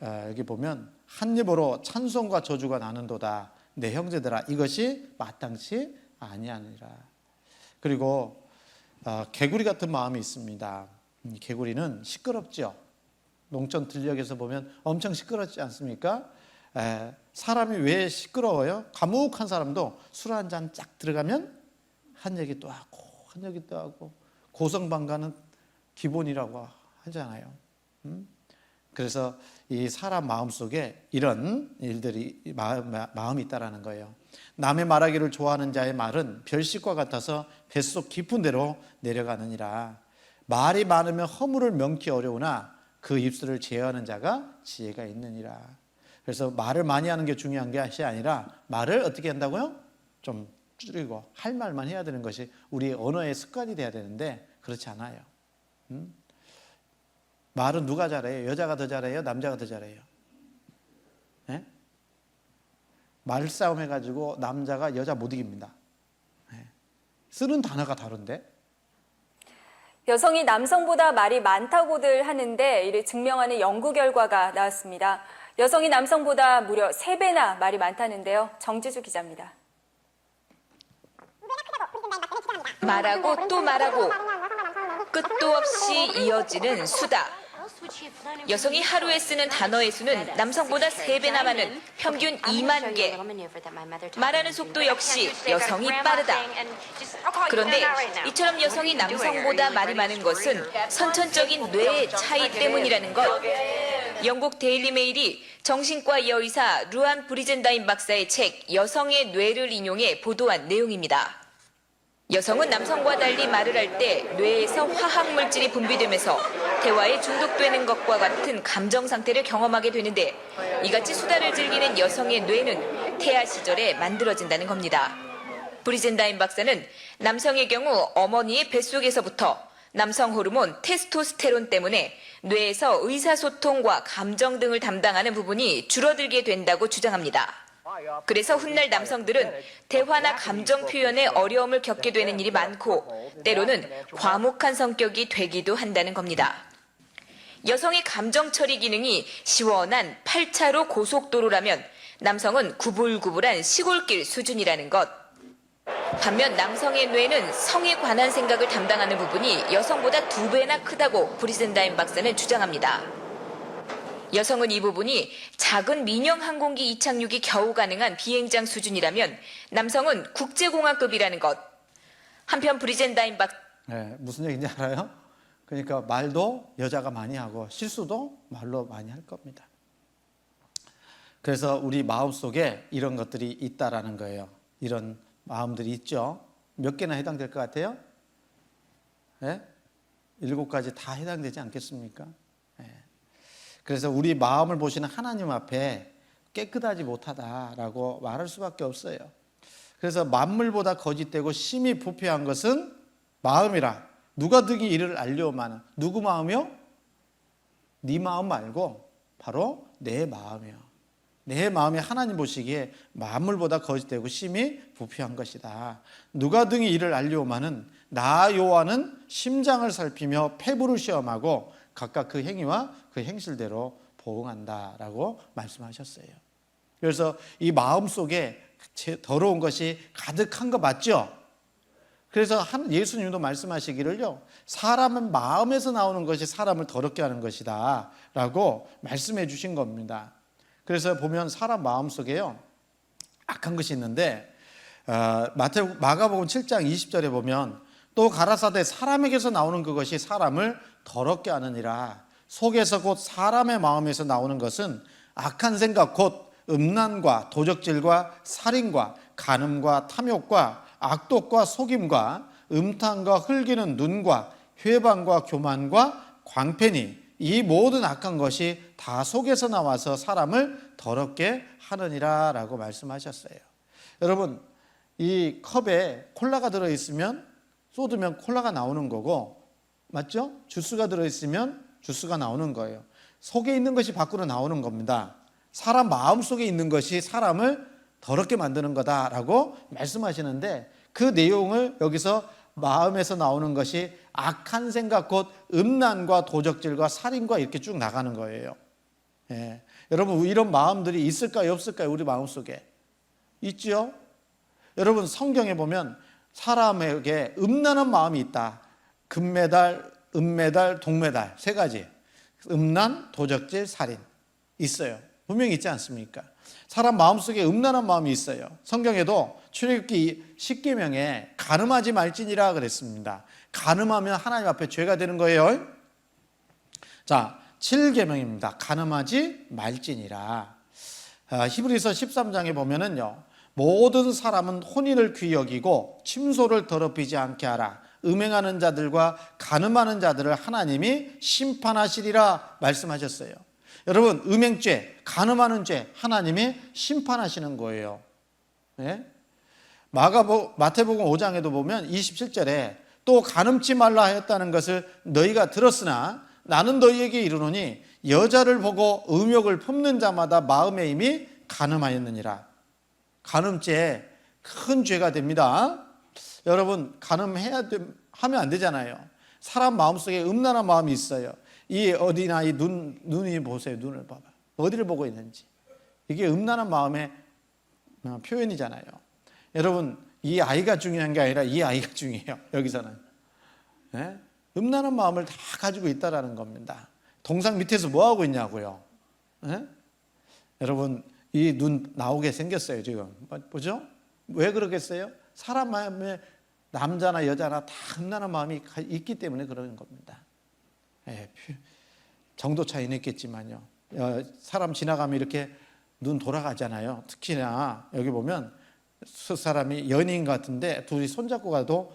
여기 보면 한 입으로 찬송과 저주가 나는도다. 내 형제들아, 이것이 마땅치 아니하니라. 그리고 개구리 같은 마음이 있습니다. 개구리는 시끄럽죠. 농촌 들녘에서 보면 엄청 시끄럽지 않습니까? 사람이 왜 시끄러워요? 과묵한 사람도 술 한 잔 쫙 들어가면 한 얘기 또 하고 한 얘기 또 하고 고성방가는 기본이라고 하잖아요. 그래서 이 사람 마음속에 이런 일들이 마음이 있다라는 거예요. 남의 말하기를 좋아하는 자의 말은 별식과 같아서 뱃속 깊은 데로 내려가느니라. 말이 많으면 허물을 명키 어려우나 그 입술을 제어하는 자가 지혜가 있느니라. 그래서 말을 많이 하는 게 중요한 것이 아니라 말을 어떻게 한다고요? 좀 줄이고 할 말만 해야 되는 것이 우리의 언어의 습관이 돼야 되는데 그렇지 않아요. 말은 누가 잘해요? 여자가 더 잘해요? 남자가 더 잘해요? 네? 말싸움 해가지고 남자가 여자 못 이깁니다. 네. 쓰는 단어가 다른데? 여성이 남성보다 말이 많다고들 하는데 이를 증명하는 연구 결과가 나왔습니다. 여성이 남성보다 무려 3배나 말이 많다는데요. 정지주 기자입니다. 말하고 또 말하고 끝도 없이 이어지는 수다. 여성이 하루에 쓰는 단어의 수는 남성보다 3배나 많은 평균 2만 개. 말하는 속도 역시 여성이 빠르다. 그런데 이처럼 여성이 남성보다 말이 많은 것은 선천적인 뇌의 차이 때문이라는 것. 영국 데일리 메일이 정신과 여의사 루안 브리젠다인 박사의 책 여성의 뇌를 인용해 보도한 내용입니다. 여성은 남성과 달리 말을 할 때 뇌에서 화학물질이 분비되면서 대화에 중독되는 것과 같은 감정 상태를 경험하게 되는데 이같이 수다를 즐기는 여성의 뇌는 태아 시절에 만들어진다는 겁니다. 브리젠다인 박사는 남성의 경우 어머니의 뱃속에서부터 남성 호르몬 테스토스테론 때문에 뇌에서 의사소통과 감정 등을 담당하는 부분이 줄어들게 된다고 주장합니다. 그래서 훗날 남성들은 대화나 감정 표현에 어려움을 겪게 되는 일이 많고 때로는 과묵한 성격이 되기도 한다는 겁니다. 여성의 감정 처리 기능이 시원한 8차로 고속도로라면 남성은 구불구불한 시골길 수준이라는 것. 반면 남성의 뇌는 성에 관한 생각을 담당하는 부분이 여성보다 2배나 크다고 브리젠다인 박사는 주장합니다. 여성은 이 부분이 작은 민영 항공기 이착륙이 겨우 가능한 비행장 수준이라면 남성은 국제공항급이라는 것. 한편 브리젠다인 박사 네, 무슨 얘기인지 알아요? 그러니까 말도 여자가 많이 하고 실수도 말로 많이 할 겁니다. 그래서 우리 마음속에 이런 것들이 있다라는 거예요. 이런 마음들이 있죠. 몇 개나 해당될 것 같아요? 네? 7가지 다 해당되지 않겠습니까? 네. 그래서 우리 마음을 보시는 하나님 앞에 깨끗하지 못하다라고 말할 수밖에 없어요. 그래서 만물보다 거짓되고 심히 부패한 것은 마음이라. 누가 등이 이를 알려오마는. 누구 마음이요? 네 마음 말고 바로 내 마음이요. 내 마음이 하나님 보시기에 만물보다 거짓되고 심히 부패한 것이다. 누가 등이 이를 알려오마는 나 여호와는 심장을 살피며 폐부를 시험하고 각각 그 행위와 그 행실대로 보응한다라고 말씀하셨어요. 그래서 이 마음 속에 더러운 것이 가득한 거 맞죠? 그래서 예수님도 말씀하시기를요, 사람은 마음에서 나오는 것이 사람을 더럽게 하는 것이다 라고 말씀해 주신 겁니다. 그래서 보면 사람 마음 속에요 악한 것이 있는데 마가복음 7장 20절에 보면 또 가라사대 사람에게서 나오는 그것이 사람을 더럽게 하느니라. 속에서 곧 사람의 마음에서 나오는 것은 악한 생각 곧 음란과 도적질과 살인과 간음과 탐욕과 악독과 속임과 음탕과 흘기는 눈과 회방과 교만과 광패니 이 모든 악한 것이 다 속에서 나와서 사람을 더럽게 하느니라 라고 말씀하셨어요. 여러분, 이 컵에 콜라가 들어있으면 쏟으면 콜라가 나오는 거고, 맞죠? 주스가 들어있으면 주스가 나오는 거예요. 속에 있는 것이 밖으로 나오는 겁니다. 사람 마음 속에 있는 것이 사람을 더럽게 만드는 거다라고 말씀하시는데, 그 내용을 여기서 마음에서 나오는 것이 악한 생각 곧 음란과 도적질과 살인과 이렇게 쭉 나가는 거예요. 예. 여러분, 이런 마음들이 있을까요 없을까요? 우리 마음속에 있죠. 여러분, 성경에 보면 사람에게 음란한 마음이 있다. 금메달, 은메달, 동메달 3가지. 음란, 도적질, 살인 있어요. 분명히 있지 않습니까? 사람 마음속에 음란한 마음이 있어요. 성경에도 출애굽기 10계명에 간음하지 말지니라 그랬습니다. 간음하면 하나님 앞에 죄가 되는 거예요. 자, 7계명입니다. 간음하지 말지니라. 히브리서 13장에 보면은요, 모든 사람은 혼인을 귀히 여기고 침소를 더럽히지 않게 하라. 음행하는 자들과 간음하는 자들을 하나님이 심판하시리라 말씀하셨어요. 여러분, 음행죄, 간음하는 죄 하나님이 심판하시는 거예요. 네? 마태복음 5장에도 보면 27절에 또 간음치 말라 하였다는 것을 너희가 들었으나 나는 너희에게 이르노니 여자를 보고 음욕을 품는 자마다 마음에 이미 간음하였느니라. 간음죄 큰 죄가 됩니다. 여러분, 하면 안 되잖아요. 사람 마음속에 음란한 마음이 있어요. 이 어디나 이 눈이 보세요. 눈을 봐봐. 어디를 보고 있는지. 이게 음란한 마음의 표현이잖아요. 여러분, 이 아이가 중요한 게 아니라 이 아이가 중요해요. 여기서는. 네? 음란한 마음을 다 가지고 있다라는 겁니다. 동상 밑에서 뭐 하고 있냐고요. 네? 여러분, 이 눈 나오게 생겼어요, 지금. 보죠? 왜 그러겠어요? 사람 마음에 남자나 여자나 다 음란한 마음이 있기 때문에 그러는 겁니다. 예, 정도 차이는 있겠지만요. 사람 지나가면 이렇게 눈 돌아가잖아요. 특히나 여기 보면 사람이 연인 같은데 둘이 손잡고 가도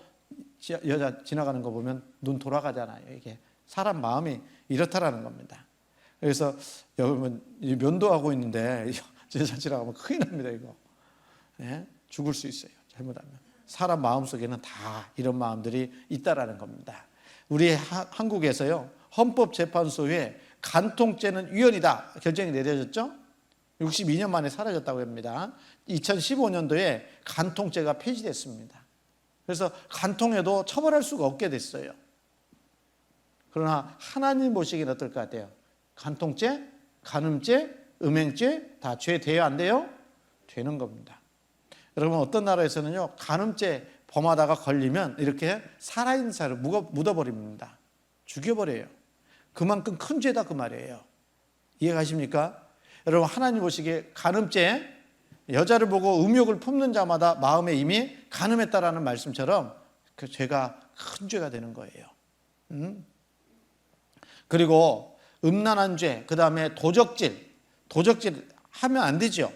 여자 지나가는 거 보면 눈 돌아가잖아요. 이게 사람 마음이 이렇다라는 겁니다. 그래서 여러분, 면도하고 있는데 여자 지나가면 큰일 납니다. 이거. 예? 죽을 수 있어요. 잘못하면. 사람 마음속에는 다 이런 마음들이 있다라는 겁니다. 우리 한국에서요, 헌법재판소에 간통죄는 위헌이다 결정이 내려졌죠. 62년 만에 사라졌다고 합니다. 2015년도에 간통죄가 폐지됐습니다. 그래서 간통해도 처벌할 수가 없게 됐어요. 그러나 하나님 보시기엔 어떨 것 같아요? 간통죄, 간음죄, 음행죄 다 죄 돼요 안 돼요? 되는 겁니다. 여러분 어떤 나라에서는요 간음죄 범하다가 걸리면 이렇게 살아있는 사람을 묻어버립니다. 죽여버려요. 그만큼 큰 죄다 그 말이에요. 이해가십니까? 여러분 하나님 보시기에 간음죄, 여자를 보고 음욕을 품는 자마다 마음에 이미 간음했다라는 말씀처럼 그 죄가 큰 죄가 되는 거예요. 그리고 음란한 죄, 그 다음에 도적질 하면 안 되죠.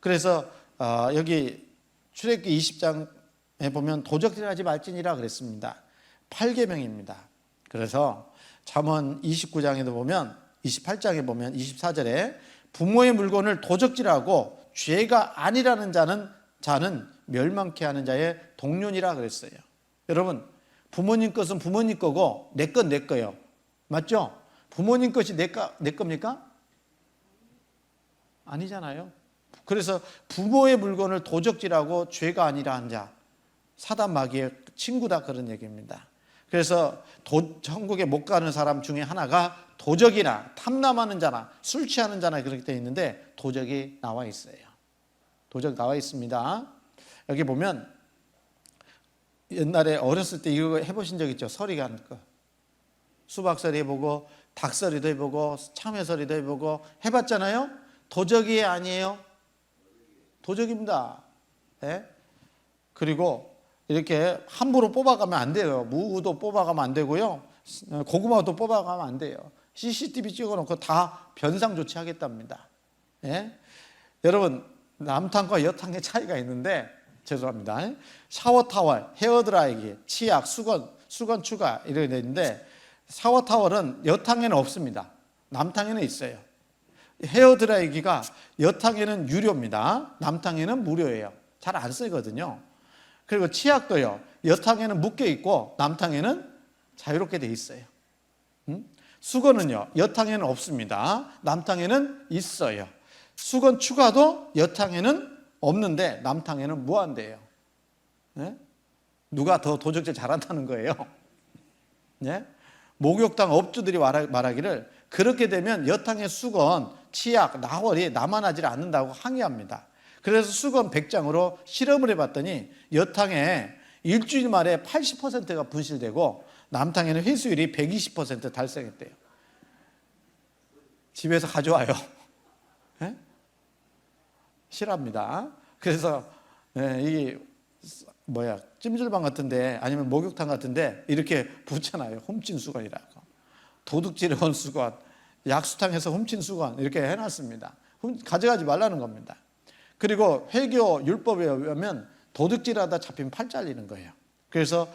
그래서 여기 출애굽기 20장에 보면 도적질하지 말지니라 그랬습니다. 8계명입니다. 그래서 잠언 29장에도 보면 28장에 보면 24절에 부모의 물건을 도적질하고 죄가 아니라는 자는 멸망케 하는 자의 동료니라 그랬어요. 여러분 부모님 것은 부모님 거고 내 건 내 거예요. 맞죠? 부모님 것이 내 겁니까? 아니잖아요. 그래서 부모의 물건을 도적질하고 죄가 아니라 한 자, 사단 마귀의 친구다 그런 얘기입니다. 그래서 천국에 못 가는 사람 중에 하나가 도적이나 탐남하는 자나 술 취하는 자나 그렇게 되어 있는데 도적이 나와 있어요. 도적 나와 있습니다. 여기 보면 옛날에 어렸을 때 이거 해보신 적 있죠? 서리 가는 거. 수박서리 해보고 닭서리도 해보고 참외서리도 해보고 해봤잖아요. 도적이 아니에요. 도적입니다. 네? 그리고 이렇게 함부로 뽑아가면 안 돼요. 무도 뽑아가면 안 되고요. 고구마도 뽑아가면 안 돼요. CCTV 찍어놓고 다 변상 조치하겠답니다. 예? 여러분 남탕과 여탕의 차이가 있는데 죄송합니다. 샤워 타월, 헤어 드라이기, 치약, 수건 추가 이렇게 돼 있는데 샤워 타월은 여탕에는 없습니다. 남탕에는 있어요. 헤어 드라이기가 여탕에는 유료입니다. 남탕에는 무료예요. 잘 안 쓰거든요. 그리고 치약도요. 여탕에는 묶여 있고 남탕에는 자유롭게 돼 있어요. 수건은요. 여탕에는 없습니다. 남탕에는 있어요. 수건 추가도 여탕에는 없는데 남탕에는 무한대예요. 네? 누가 더 도적질 잘한다는 거예요. 네? 목욕탕 업주들이 말하기를 그렇게 되면 여탕의 수건, 치약, 나월이 남아나질 않는다고 항의합니다. 그래서 수건 100장으로 실험을 해봤더니 여탕에 일주일 만에 80%가 분실되고 남탕에는 회수율이 120% 달성했대요. 집에서 가져와요. 네? 싫어합니다. 그래서 이게 찜질방 같은데 아니면 목욕탕 같은데 이렇게 붙잖아요. 훔친 수건이라고. 도둑질해 온 수건, 약수탕에서 훔친 수건 이렇게 해놨습니다. 가져가지 말라는 겁니다. 그리고 회교 율법에 의하면 도둑질하다 잡히면 팔 잘리는 거예요. 그래서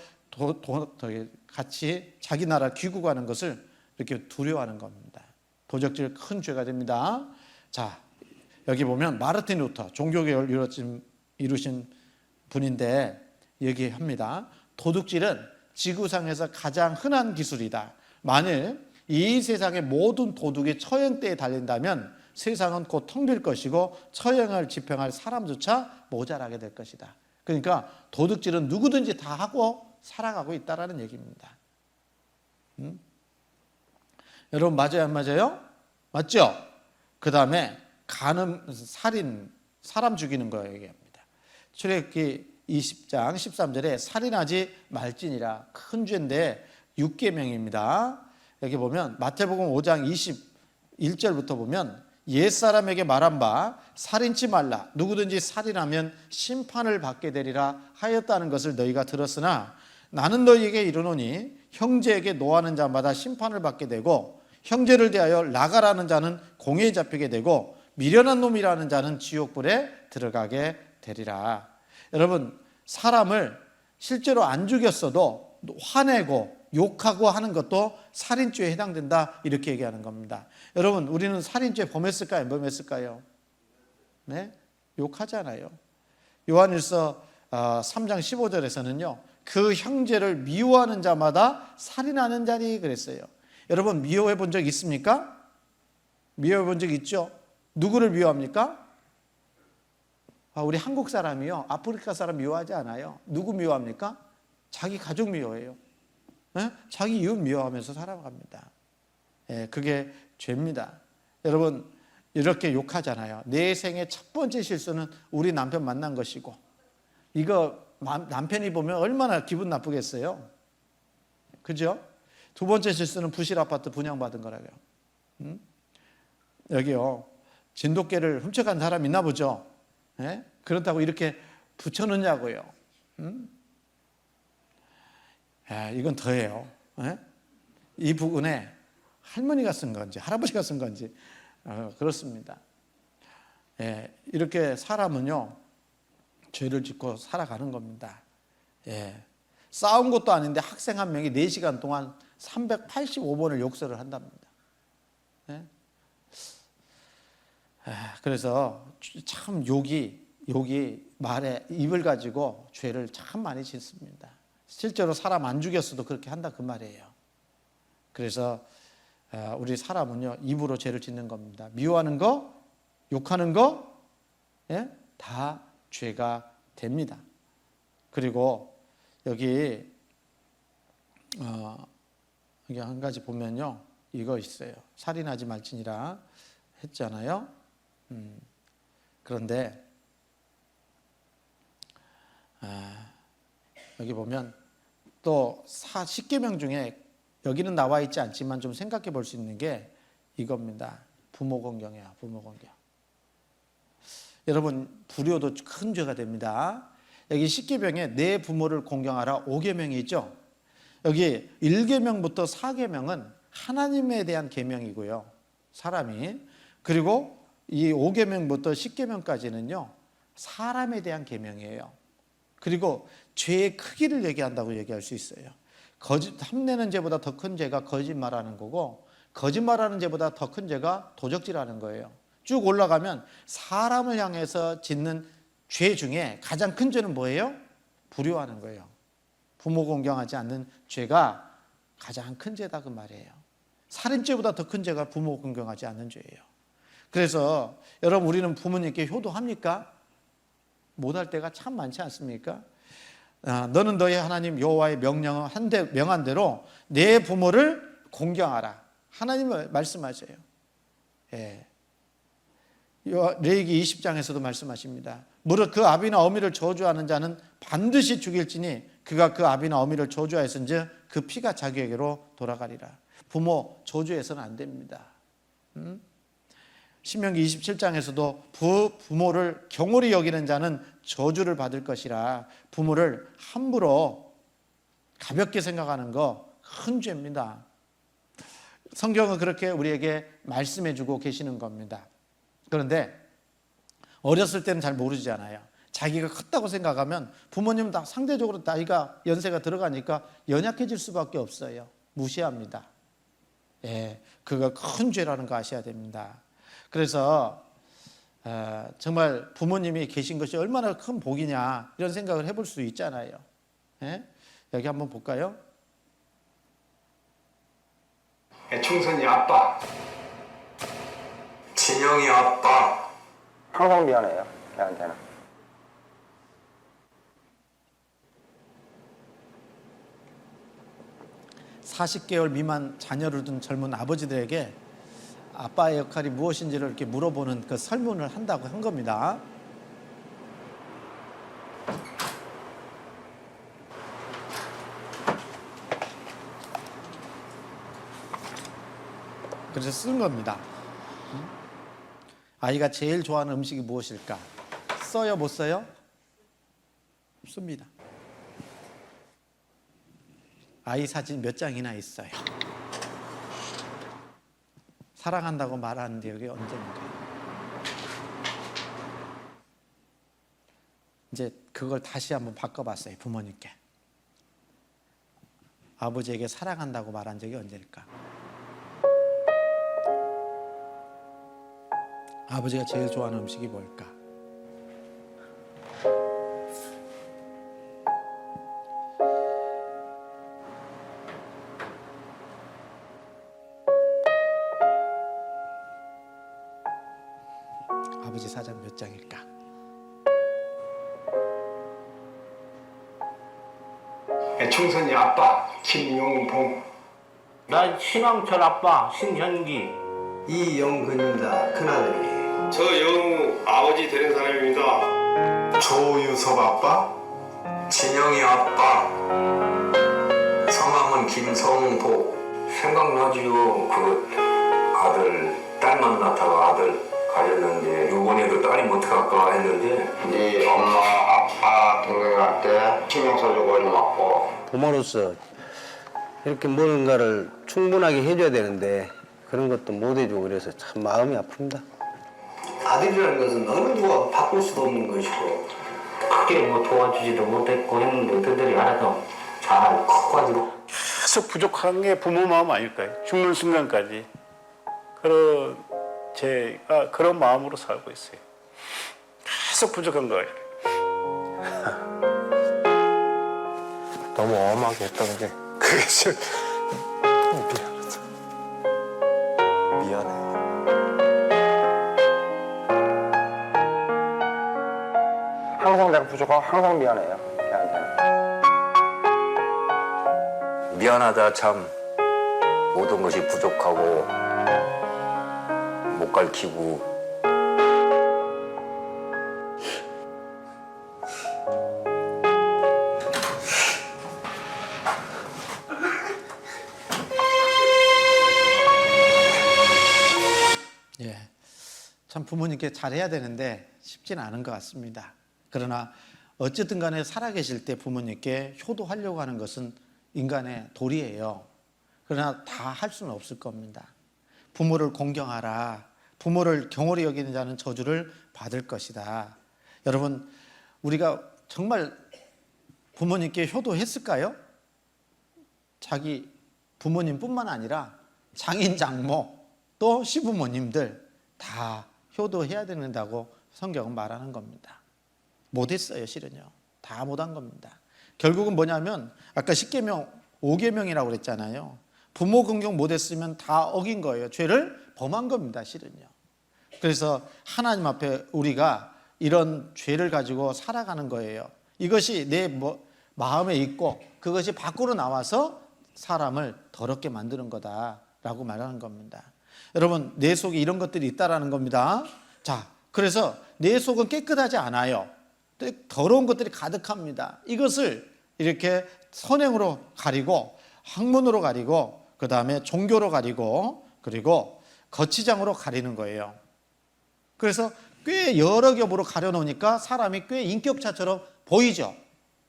같이 자기 나라 귀국하는 것을 이렇게 두려워하는 겁니다. 도적질 큰 죄가 됩니다. 자, 여기 보면 마르틴 루터 종교개혁을 이루신 분인데 얘기합니다. 도둑질은 지구상에서 가장 흔한 기술이다. 만일 이 세상의 모든 도둑이 처형대에 달린다면 세상은 곧 텅 빌 것이고 처형을 집행할 사람조차 모자라게 될 것이다. 그러니까 도둑질은 누구든지 다 하고 살아가고 있다는 얘기입니다. 여러분 맞아요 안 맞아요? 맞죠? 그 다음에 간음, 살인, 사람 죽이는 거 얘기합니다. 출애굽기 20장 13절에 살인하지 말지니라 큰 죄인데 6계명입니다. 여기 보면 마태복음 5장 21절부터 보면 옛사람에게 말한 바 살인치 말라 누구든지 살인하면 심판을 받게 되리라 하였다는 것을 너희가 들었으나 나는 너희에게 이르노니 형제에게 노하는 자마다 심판을 받게 되고 형제를 대하여 나가라는 자는 공회에 잡히게 되고 미련한 놈이라는 자는 지옥불에 들어가게 되리라. 여러분 사람을 실제로 안 죽였어도 화내고 욕하고 하는 것도 살인죄에 해당된다 이렇게 얘기하는 겁니다. 여러분 우리는 살인죄 범했을까요? 안 범했을까요? 네? 욕하잖아요. 요한일서 3장 15절에서는요 그 형제를 미워하는 자마다 살인하는 자니 그랬어요. 여러분 미워해 본 적 있습니까? 미워해 본 적 있죠? 누구를 미워합니까? 우리 한국 사람이요 아프리카 사람 미워하지 않아요. 누구 미워합니까? 자기 가족 미워해요. 네? 자기 이웃 미워하면서 살아갑니다. 그게 죄입니다. 여러분 이렇게 욕하잖아요. 내 생의 첫 번째 실수는 우리 남편 만난 것이고, 이거 남편이 보면 얼마나 기분 나쁘겠어요. 그죠? 두 번째 실수는 부실 아파트 분양받은 거라고요. 여기요, 진돗개를 훔쳐간 사람 있나 보죠? 예? 그렇다고 이렇게 붙여놓냐고요. 이건 더해요. 예? 이 부분에 할머니가 쓴 건지 할아버지가 쓴 건지 그렇습니다. 예, 이렇게 사람은요 죄를 짓고 살아가는 겁니다. 예, 싸운 것도 아닌데 학생 한 명이 4시간 동안 385번을 욕설을 한답니다. 예? 그래서 참 욕이 말에 입을 가지고 죄를 참 많이 짓습니다. 실제로 사람 안 죽였어도 그렇게 한다 그 말이에요. 그래서 우리 사람은요 입으로 죄를 짓는 겁니다. 미워하는 거, 욕하는 거, 예? 다 죄가 됩니다. 그리고 여기 한 가지 보면요 이거 있어요. 살인하지 말지니라 했잖아요. 그런데 여기 보면 또 10계명 중에 여기는 나와 있지 않지만 좀 생각해 볼 수 있는 게 이겁니다. 부모 공경이야, 부모 공경. 여러분, 불효도 큰 죄가 됩니다. 여기 10계명에 내 부모를 공경하라 5계명이 있죠. 여기 1계명부터 4계명은 하나님에 대한 계명이고요. 사람이. 그리고 이 5계명부터 10계명까지는요. 사람에 대한 계명이에요. 그리고 죄의 크기를 얘기한다고 얘기할 수 있어요. 탐내는 죄보다 더 큰 죄가 거짓말하는 거고, 거짓말하는 죄보다 더 큰 죄가 도적질하는 거예요. 쭉 올라가면 사람을 향해서 짓는 죄 중에 가장 큰 죄는 뭐예요? 불효하는 거예요. 부모 공경하지 않는 죄가 가장 큰 죄다 그 말이에요. 살인죄보다 더 큰 죄가 부모 공경하지 않는 죄예요. 그래서 여러분, 우리는 부모님께 효도합니까? 못할 때가 참 많지 않습니까? 너는 너의 하나님 여호와의 명한 대로 내 부모를 공경하라. 하나님을 말씀하셔요. 예. 레위기 20장에서도 말씀하십니다. 무릇 그 아비나 어미를 저주하는 자는 반드시 죽일지니 그가 그 아비나 어미를 저주하였은즉 그 피가 자기에게로 돌아가리라. 부모 저주해서는 안 됩니다. 신명기 27장에서도 부모를 경홀히 여기는 자는 저주를 받을 것이라. 부모를 함부로 가볍게 생각하는 거 큰 죄입니다. 성경은 그렇게 우리에게 말씀해 주고 계시는 겁니다. 그런데 어렸을 때는 잘 모르잖아요. 자기가 컸다고 생각하면 부모님은 다 상대적으로 나이가 연세가 들어가니까 연약해질 수밖에 없어요. 무시합니다. 예, 그거 큰 죄라는 거 아셔야 됩니다. 그래서 정말 부모님이 계신 것이 얼마나 큰 복이냐 이런 생각을 해볼 수 있잖아요. 예? 여기 한번 볼까요? 충선이 아빠, 진영이 아빠. 항상 미안해요, 걔한테는. (40개월) 미만 자녀를 둔 젊은 아버지들에게 아빠의 역할이 무엇인지를 이렇게 물어보는 그 설문을 한다고 한 겁니다. 그래서 쓴 겁니다. 아이가 제일 좋아하는 음식이 무엇일까? 써요, 못 써요? 씁니다. 아이 사진 몇 장이나 있어요. 사랑한다고 말하는 기억이 언제인가. 이제 그걸 다시 한번 바꿔봤어요, 부모님께. 아버지에게 사랑한다고 말한 적이 언제일까? 아버지가 제일 좋아하는 음식이 뭘까? 아버지 사진 몇 장일까? 충선이 아빠, 김용봉. 난 신왕철 아빠 신현기. 이영근입니다. 큰아들이. 저 영우 아버지 되는 사람입니다. 조유섭 아빠. 진영이 아빠. 성함은 김성복. 생각나지요. 그 아들, 딸 만났다가 아들 가졌는데 이번에도 딸이 못 갈까 했는데 네 엄마, 아빠, 동생한테 신경 써주고 고맙고. 부모로서 이렇게 뭔가를 충분하게 해줘야 되는데 그런 것도 못 해주고 그래서 참 마음이 아픕니다. 아들이라는 것은 어느 누가 바꿀 수도 없는 것이고 크게 뭐 도와주지도 못했고 했는데 그들이 알아서 잘 커가지고 계속 부족한 게 부모 마음 아닐까요? 죽는 순간까지. 제가 그런 마음으로 살고 있어요. 계속 부족한 거예요. 너무 엄하게 했던 게 그게 좀 미안해. 항상 내가 부족하고 항상 미안해요. 걔한테는. 미안하다 참 모든 것이 부족하고 못 가르치고 예, 참 부모님께 잘해야 되는데 쉽지는 않은 것 같습니다. 그러나 어쨌든 간에 살아계실 때 부모님께 효도하려고 하는 것은 인간의 도리예요. 그러나 다 할 수는 없을 겁니다. 부모를 공경하라. 부모를 경홀히 여기는 자는 저주를 받을 것이다. 여러분, 우리가 정말 부모님께 효도했을까요? 자기 부모님뿐만 아니라 장인, 장모, 또 시부모님들 다 효도해야 된다고 성경은 말하는 겁니다. 못했어요, 실은요. 다 못한 겁니다. 결국은 뭐냐면 아까 10계명, 5계명이라고 그랬잖아요. 부모 공경 못했으면 다 어긴 거예요. 죄를 범한 겁니다, 실은요. 그래서 하나님 앞에 우리가 이런 죄를 가지고 살아가는 거예요. 이것이 내 마음에 있고 그것이 밖으로 나와서 사람을 더럽게 만드는 거다라고 말하는 겁니다. 여러분, 내 속에 이런 것들이 있다라는 겁니다. 자, 그래서 내 속은 깨끗하지 않아요. 더러운 것들이 가득합니다. 이것을 이렇게 선행으로 가리고 학문으로 가리고 그 다음에 종교로 가리고 그리고 거치장으로 가리는 거예요. 그래서 꽤 여러 겹으로 가려놓으니까 사람이 꽤 인격차처럼 보이죠.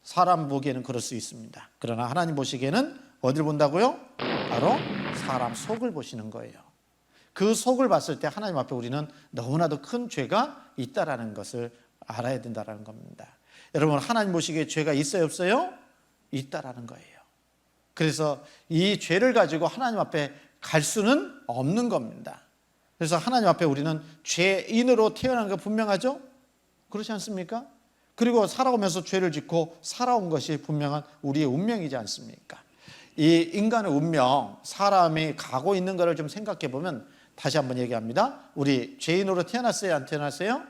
사람 보기에는 그럴 수 있습니다. 그러나 하나님 보시기에는 어디를 본다고요? 바로 사람 속을 보시는 거예요. 그 속을 봤을 때 하나님 앞에 우리는 너무나도 큰 죄가 있다라는 것을 알아야 된다는 겁니다. 여러분, 하나님 보시기에 죄가 있어요, 없어요? 있다라는 거예요. 그래서 이 죄를 가지고 하나님 앞에 갈 수는 없는 겁니다. 그래서 하나님 앞에 우리는 죄인으로 태어난 거 분명하죠? 그렇지 않습니까? 그리고 살아오면서 죄를 짓고 살아온 것이 분명한 우리의 운명이지 않습니까? 이 인간의 운명, 사람이 가고 있는 것을 좀 생각해 보면 다시 한번 얘기합니다. 우리 죄인으로 태어났어요, 안 태어났어요?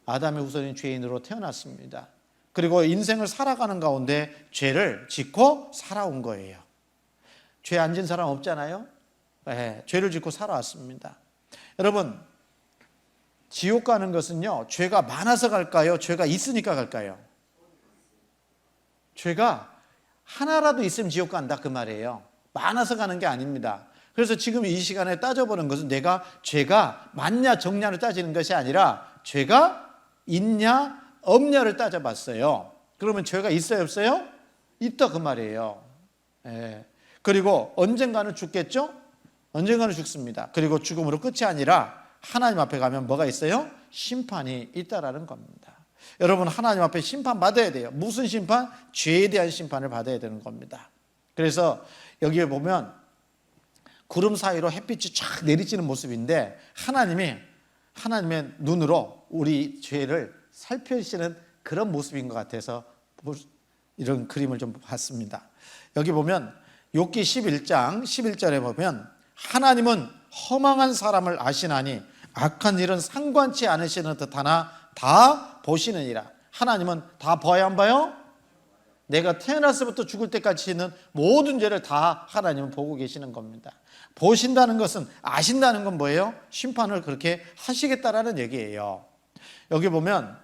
아담의 후손인 죄인으로 태어났습니다. 그리고 인생을 살아가는 가운데 죄를 짓고 살아온 거예요. 죄 안 진 사람 없잖아요? 네, 죄를 짓고 살아왔습니다. 여러분, 지옥 가는 것은요, 죄가 많아서 갈까요? 죄가 있으니까 갈까요? 죄가 하나라도 있으면 지옥 간다 그 말이에요. 많아서 가는 게 아닙니다. 그래서 지금 이 시간에 따져보는 것은 내가 죄가 많냐 적냐를 따지는 것이 아니라 죄가 있냐 없냐를 따져봤어요. 그러면 죄가 있어요, 없어요? 있다 그 말이에요. 예. 그리고 언젠가는 죽겠죠? 언젠가는 죽습니다. 그리고 죽음으로 끝이 아니라 하나님 앞에 가면 뭐가 있어요? 심판이 있다라는 겁니다. 여러분, 하나님 앞에 심판받아야 돼요. 무슨 심판? 죄에 대한 심판을 받아야 되는 겁니다. 그래서 여기에 보면 구름 사이로 햇빛이 쫙 내리쬐는 모습인데 하나님의 눈으로 우리 죄를 살피시는 그런 모습인 것 같아서 이런 그림을 좀 봤습니다. 여기 보면 욥기 11장 11절에 보면 하나님은 허망한 사람을 아시나니 악한 일은 상관치 않으시는 듯하나 다 보시느니라. 하나님은 다 봐야 안 봐요? 내가 태어나서부터 죽을 때까지 있는 모든 죄를 다 하나님은 보고 계시는 겁니다. 보신다는 것은, 아신다는 건 뭐예요? 심판을 그렇게 하시겠다라는 얘기예요. 여기 보면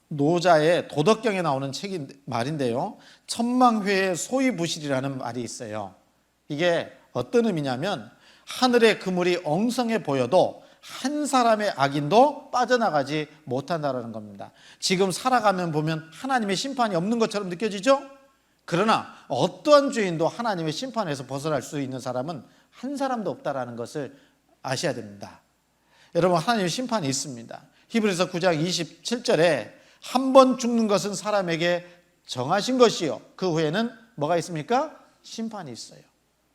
노자의 도덕경에 나오는 책인 말인데요, 천망회의 소위부실이라는 말이 있어요. 이게 어떤 의미냐면, 하늘의 그물이 엉성해 보여도 한 사람의 악인도 빠져나가지 못한다는 겁니다. 지금 살아가면 보면 하나님의 심판이 없는 것처럼 느껴지죠? 그러나 어떠한 죄인도 하나님의 심판에서 벗어날 수 있는 사람은 한 사람도 없다는 것을 아셔야 됩니다. 여러분, 하나님의 심판이 있습니다. 히브리서 9장 27절에 한 번 죽는 것은 사람에게 정하신 것이요, 그 후에는 뭐가 있습니까? 심판이 있어요.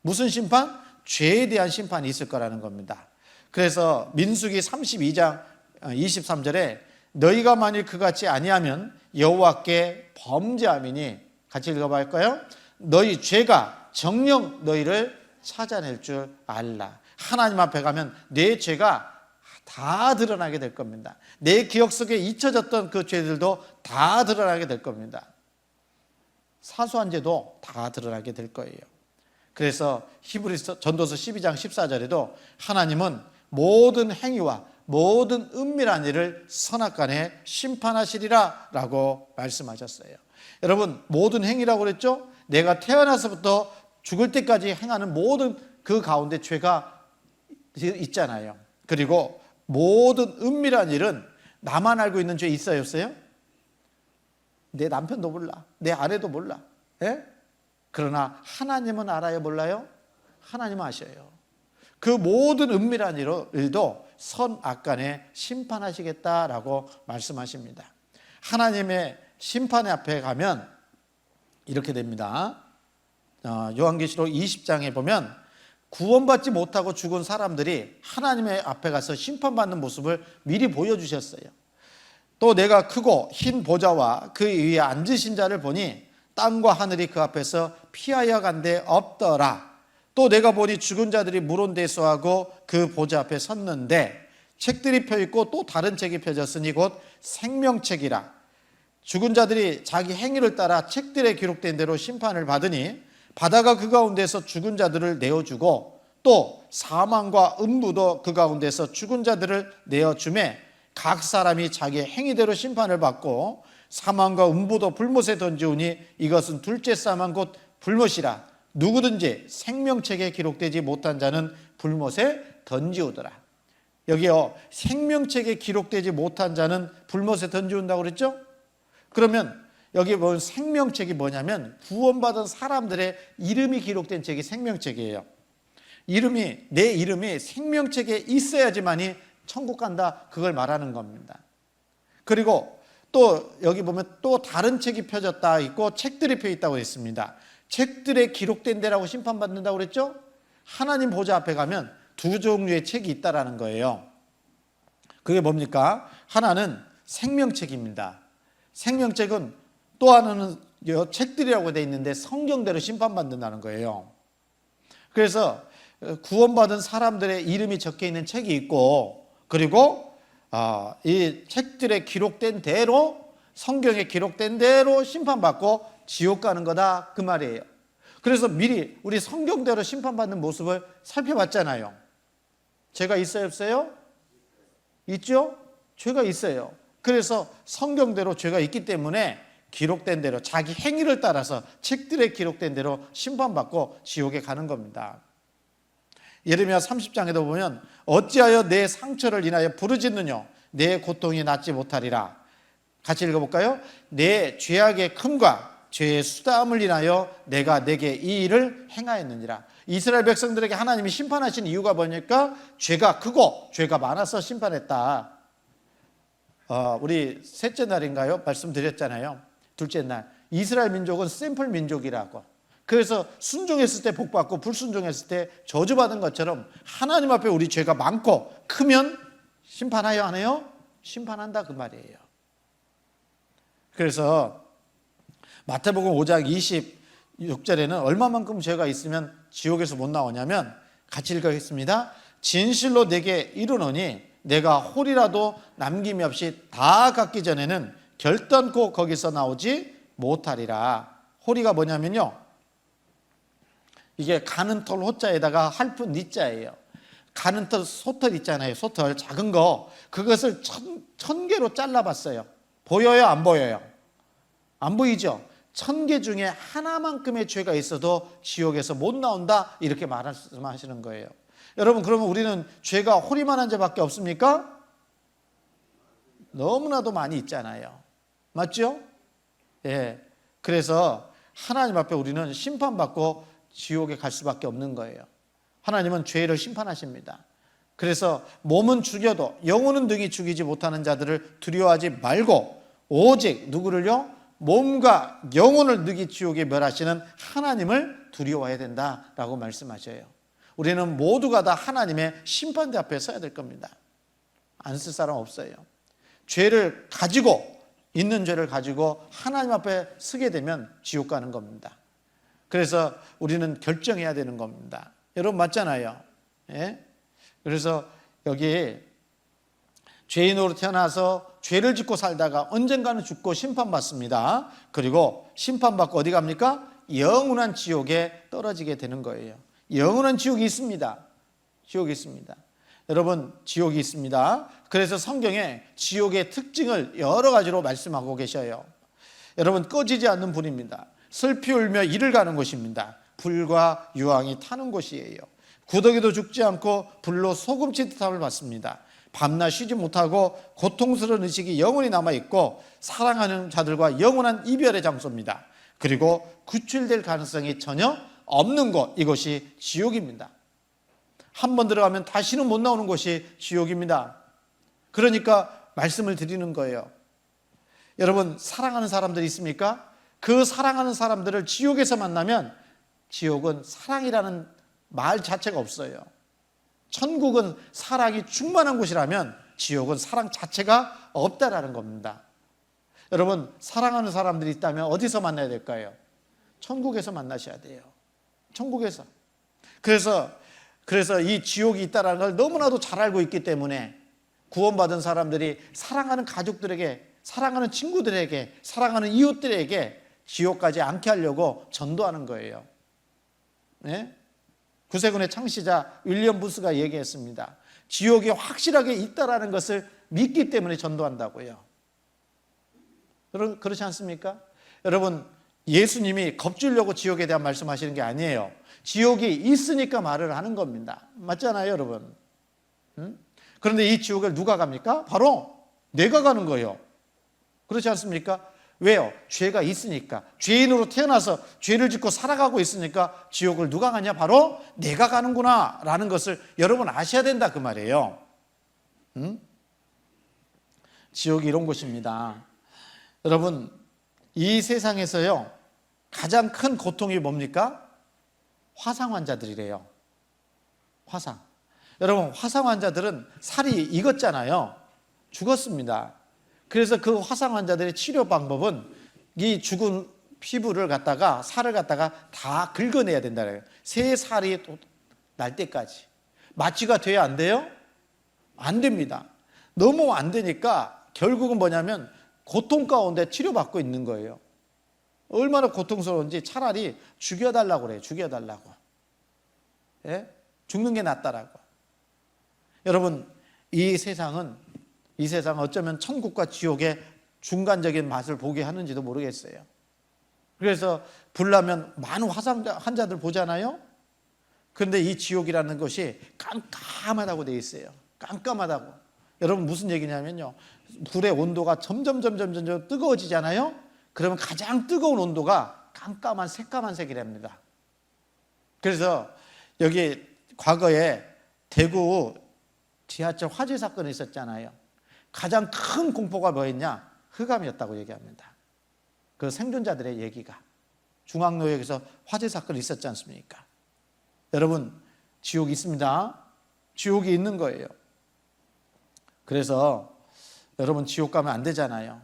무슨 심판? 죄에 대한 심판이 있을 거라는 겁니다. 그래서 민수기 32장 23절에 너희가 만일 그같이 아니하면 여호와께 범죄함이니, 같이 읽어봐 할까요? 너희 죄가 정녕 너희를 찾아낼 줄 알라. 하나님 앞에 가면 내 죄가 다 드러나게 될 겁니다. 내 기억 속에 잊혀졌던 그 죄들도 다 드러나게 될 겁니다. 사소한 죄도 다 드러나게 될 거예요. 그래서 히브리서 전도서 12장 14절에도 하나님은 모든 행위와 모든 은밀한 일을 선악간에 심판하시리라 라고 말씀하셨어요. 여러분, 모든 행위라고 그랬죠? 내가 태어나서부터 죽을 때까지 행하는 모든 그 가운데 죄가 있잖아요. 그리고 모든 은밀한 일은 나만 알고 있는 죄 있어요, 없어요? 내 남편도 몰라, 내 아내도 몰라. 예? 그러나 하나님은 알아요, 몰라요? 하나님은 아셔요. 그 모든 은밀한 일도 선악간에 심판하시겠다라고 말씀하십니다. 하나님의 심판 앞에 가면 이렇게 됩니다. 요한계시록 20장에 보면 구원받지 못하고 죽은 사람들이 하나님의 앞에 가서 심판받는 모습을 미리 보여주셨어요. 또 내가 크고 흰 보좌와 그 위에 앉으신 자를 보니 땅과 하늘이 그 앞에서 피하여 간데 없더라. 또 내가 보니 죽은 자들이 물온대소하고 그 보좌 앞에 섰는데 책들이 펴있고 또 다른 책이 펴졌으니 곧 생명책이라. 죽은 자들이 자기 행위를 따라 책들에 기록된 대로 심판을 받으니 바다가 그 가운데서 죽은 자들을 내어주고 또 사망과 음부도 그 가운데서 죽은 자들을 내어주매 각 사람이 자기의 행위대로 심판을 받고 사망과 음부도 불못에 던지우니 이것은 둘째 사망 곧 불못이라. 누구든지 생명책에 기록되지 못한 자는 불못에 던지우더라. 여기요, 생명책에 기록되지 못한 자는 불못에 던지운다고 그랬죠? 그러면 여기 보면 생명책이 뭐냐면 구원받은 사람들의 이름이 기록된 책이 생명책이에요. 내 이름이 생명책에 있어야지만이 천국 간다, 그걸 말하는 겁니다. 그리고 또 여기 보면 또 다른 책이 펴졌다 있고 책들이 펴 있다고 했습니다. 책들에 기록된 데라고 심판받는다고 그랬죠? 하나님 보좌 앞에 가면 두 종류의 책이 있다라는 거예요. 그게 뭡니까? 하나는 생명책입니다. 생명책은 또 하나는 책들이라고 되어 있는데 성경대로 심판받는다는 거예요. 그래서 구원받은 사람들의 이름이 적혀 있는 책이 있고, 그리고 이 책들에 기록된 대로, 성경에 기록된 대로 심판받고 지옥 가는 거다, 그 말이에요. 그래서 미리 우리 성경대로 심판받는 모습을 살펴봤잖아요. 죄가 있어요, 없어요? 있죠? 죄가 있어요. 그래서 성경대로 죄가 있기 때문에 기록된 대로 자기 행위를 따라서 책들에 기록된 대로 심판받고 지옥에 가는 겁니다. 예레미야 30장에도 보면 어찌하여 내 상처를 인하여 부르짖느냐, 내 고통이 낫지 못하리라. 같이 읽어볼까요? 내 죄악의 큼과 죄의 수담을 인하여 내가 내게 이 일을 행하였느니라. 이스라엘 백성들에게 하나님이 심판하신 이유가 뭐니까? 죄가 크고 죄가 많아서 심판했다. 우리 셋째 날인가요? 말씀드렸잖아요. 둘째 날. 이스라엘 민족은 샘플 민족이라고. 그래서 순종했을 때 복받고 불순종했을 때 저주받은 것처럼 하나님 앞에 우리 죄가 많고 크면 심판하여 안 해요? 심판한다, 그 말이에요. 그래서 마태복음 5장 26절에는 얼마만큼 죄가 있으면 지옥에서 못 나오냐면, 같이 읽겠습니다. 진실로 내게 이르노니 내가 홀이라도 남김이 없이 다 갚기 전에는 결단코 거기서 나오지 못하리라. 호리가 뭐냐면요, 이게 가는 털 호자에다가 할픈 니자예요. 가는 털 소털 있잖아요. 소털 작은 거, 그것을 천 개로 잘라봤어요. 보여요, 안 보여요? 안 보이죠? 1000개 중에 하나만큼의 죄가 있어도 지옥에서 못 나온다, 이렇게 말씀하시는 거예요. 여러분, 그러면 우리는 죄가 호리만한 죄밖에 없습니까? 너무나도 많이 있잖아요. 맞죠? 예. 그래서 하나님 앞에 우리는 심판받고 지옥에 갈 수밖에 없는 거예요. 하나님은 죄를 심판하십니다. 그래서 몸은 죽여도 영혼은 능히 죽이지 못하는 자들을 두려워하지 말고 오직 누구를요? 몸과 영혼을 능히 지옥에 멸하시는 하나님을 두려워해야 된다라고 말씀하셔요. 우리는 모두가 다 하나님의 심판대 앞에 서야 될 겁니다. 안 쓸 사람 없어요. 죄를 가지고, 있는 죄를 가지고 하나님 앞에 서게 되면 지옥 가는 겁니다. 그래서 우리는 결정해야 되는 겁니다. 여러분 맞잖아요. 예? 그래서 여기 죄인으로 태어나서 죄를 짓고 살다가 언젠가는 죽고 심판받습니다. 그리고 심판받고 어디 갑니까? 영원한 지옥에 떨어지게 되는 거예요. 영원한 지옥이 있습니다. 지옥이 있습니다. 여러분, 지옥이 있습니다. 그래서 성경에 지옥의 특징을 여러 가지로 말씀하고 계셔요. 여러분, 꺼지지 않는 불입니다. 슬피 울며 이를 가는 곳입니다. 불과 유황이 타는 곳이에요. 구더기도 죽지 않고 불로 소금치듯함을 받습니다. 밤낮 쉬지 못하고 고통스러운 의식이 영원히 남아있고 사랑하는 자들과 영원한 이별의 장소입니다. 그리고 구출될 가능성이 전혀 없는 곳, 이것이 지옥입니다. 한 번 들어가면 다시는 못 나오는 곳이 지옥입니다. 그러니까 말씀을 드리는 거예요. 여러분, 사랑하는 사람들이 있습니까? 그 사랑하는 사람들을 지옥에서 만나면 지옥은 사랑이라는 말 자체가 없어요. 천국은 사랑이 충만한 곳이라면 지옥은 사랑 자체가 없다라는 겁니다. 여러분, 사랑하는 사람들이 있다면 어디서 만나야 될까요? 천국에서 만나셔야 돼요. 천국에서. 그래서 이 지옥이 있다는 걸 너무나도 잘 알고 있기 때문에 구원받은 사람들이 사랑하는 가족들에게, 사랑하는 친구들에게, 사랑하는 이웃들에게 지옥 가지 않게 하려고 전도하는 거예요. 네? 구세군의 창시자 윌리엄 부스가 얘기했습니다. 지옥이 확실하게 있다라는 것을 믿기 때문에 전도한다고요. 그렇지 않습니까? 여러분, 예수님이 겁주려고 지옥에 대한 말씀하시는 게 아니에요. 지옥이 있으니까 말을 하는 겁니다. 맞잖아요, 여러분. 그런데 이 지옥을 누가 갑니까? 바로 내가 가는 거예요. 그렇지 않습니까? 왜요? 죄가 있으니까. 죄인으로 태어나서 죄를 짓고 살아가고 있으니까 지옥을 누가 가냐? 바로 내가 가는구나 라는 것을 여러분 아셔야 된다, 그 말이에요. 지옥이 이런 곳입니다. 여러분, 이 세상에서요, 가장 큰 고통이 뭡니까? 화상 환자들이래요. 화상. 여러분, 화상 환자들은 살이 익었잖아요. 죽었습니다. 그래서 그 화상 환자들의 치료 방법은 이 죽은 피부를 갖다가, 살을 갖다가 다 긁어내야 된다는 거예요. 새 살이 날 때까지. 마취가 돼야 안 돼요? 안 됩니다. 너무 안 되니까 결국은 뭐냐면 고통 가운데 치료받고 있는 거예요. 얼마나 고통스러운지 차라리 죽여달라고 그래요. 죽여달라고. 예? 죽는 게 낫다라고. 여러분, 이 세상은 어쩌면 천국과 지옥의 중간적인 맛을 보게 하는지도 모르겠어요. 그래서 불나면 많은 화상 환자들 보잖아요. 그런데 이 지옥이라는 것이 깜깜하다고 돼 있어요. 깜깜하다고. 여러분, 무슨 얘기냐면요, 불의 온도가 점점 뜨거워지잖아요. 그러면 가장 뜨거운 온도가 깜깜한 새까만 색이랍니다. 그래서 여기 과거에 대구 지하철 화재 사건이 있었잖아요. 가장 큰 공포가 뭐였냐? 흑암이었다고 얘기합니다. 그 생존자들의 얘기가. 중앙로역에서 화재 사건이 있었지 않습니까? 여러분, 지옥이 있습니다. 지옥이 있는 거예요. 그래서 여러분, 지옥 가면 안 되잖아요.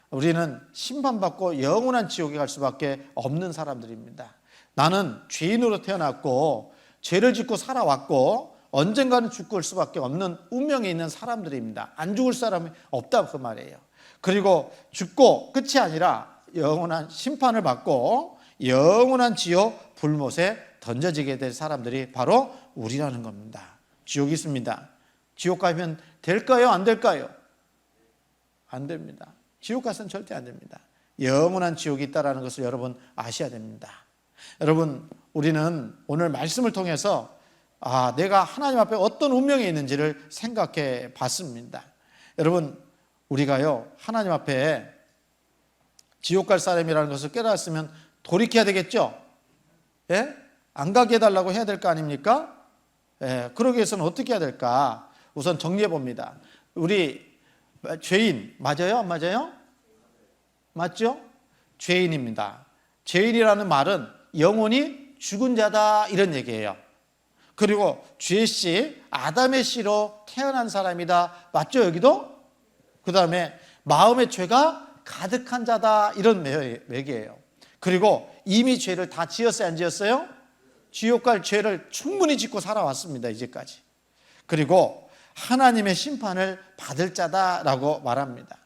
우리는 심판받고 영원한 지옥에 갈 수밖에 없는 사람들입니다. 나는 죄인으로 태어났고 죄를 짓고 살아왔고 언젠가는 죽을 수밖에 없는 운명에 있는 사람들입니다. 안 죽을 사람이 없다, 그 말이에요. 그리고 죽고 끝이 아니라 영원한 심판을 받고 영원한 지옥 불못에 던져지게 될 사람들이 바로 우리라는 겁니다. 지옥이 있습니다. 지옥 가면 될까요? 안 될까요? 안 됩니다. 지옥 가서는 절대 안 됩니다. 영원한 지옥이 있다는 것을 여러분 아셔야 됩니다. 여러분, 우리는 오늘 말씀을 통해서 내가 하나님 앞에 어떤 운명이 있는지를 생각해 봤습니다. 여러분, 우리가요, 하나님 앞에 지옥 갈 사람이라는 것을 깨달았으면 돌이켜야 되겠죠? 예? 안 가게 해달라고 해야 될 거 아닙니까? 예, 그러기 위해서는 어떻게 해야 될까? 우선 정리해 봅니다. 우리 죄인, 맞아요? 안 맞아요? 맞죠? 죄인입니다. 죄인이라는 말은 영혼이 죽은 자다, 이런 얘기예요. 그리고 죄씨, 아담의 씨로 태어난 사람이다. 맞죠, 여기도? 그 다음에 마음의 죄가 가득한 자다, 이런 얘기예요. 그리고 이미 죄를 다 지었어요, 안 지었어요? 지옥 갈 죄를 충분히 짓고 살아왔습니다, 이제까지. 그리고 하나님의 심판을 받을 자다라고 말합니다.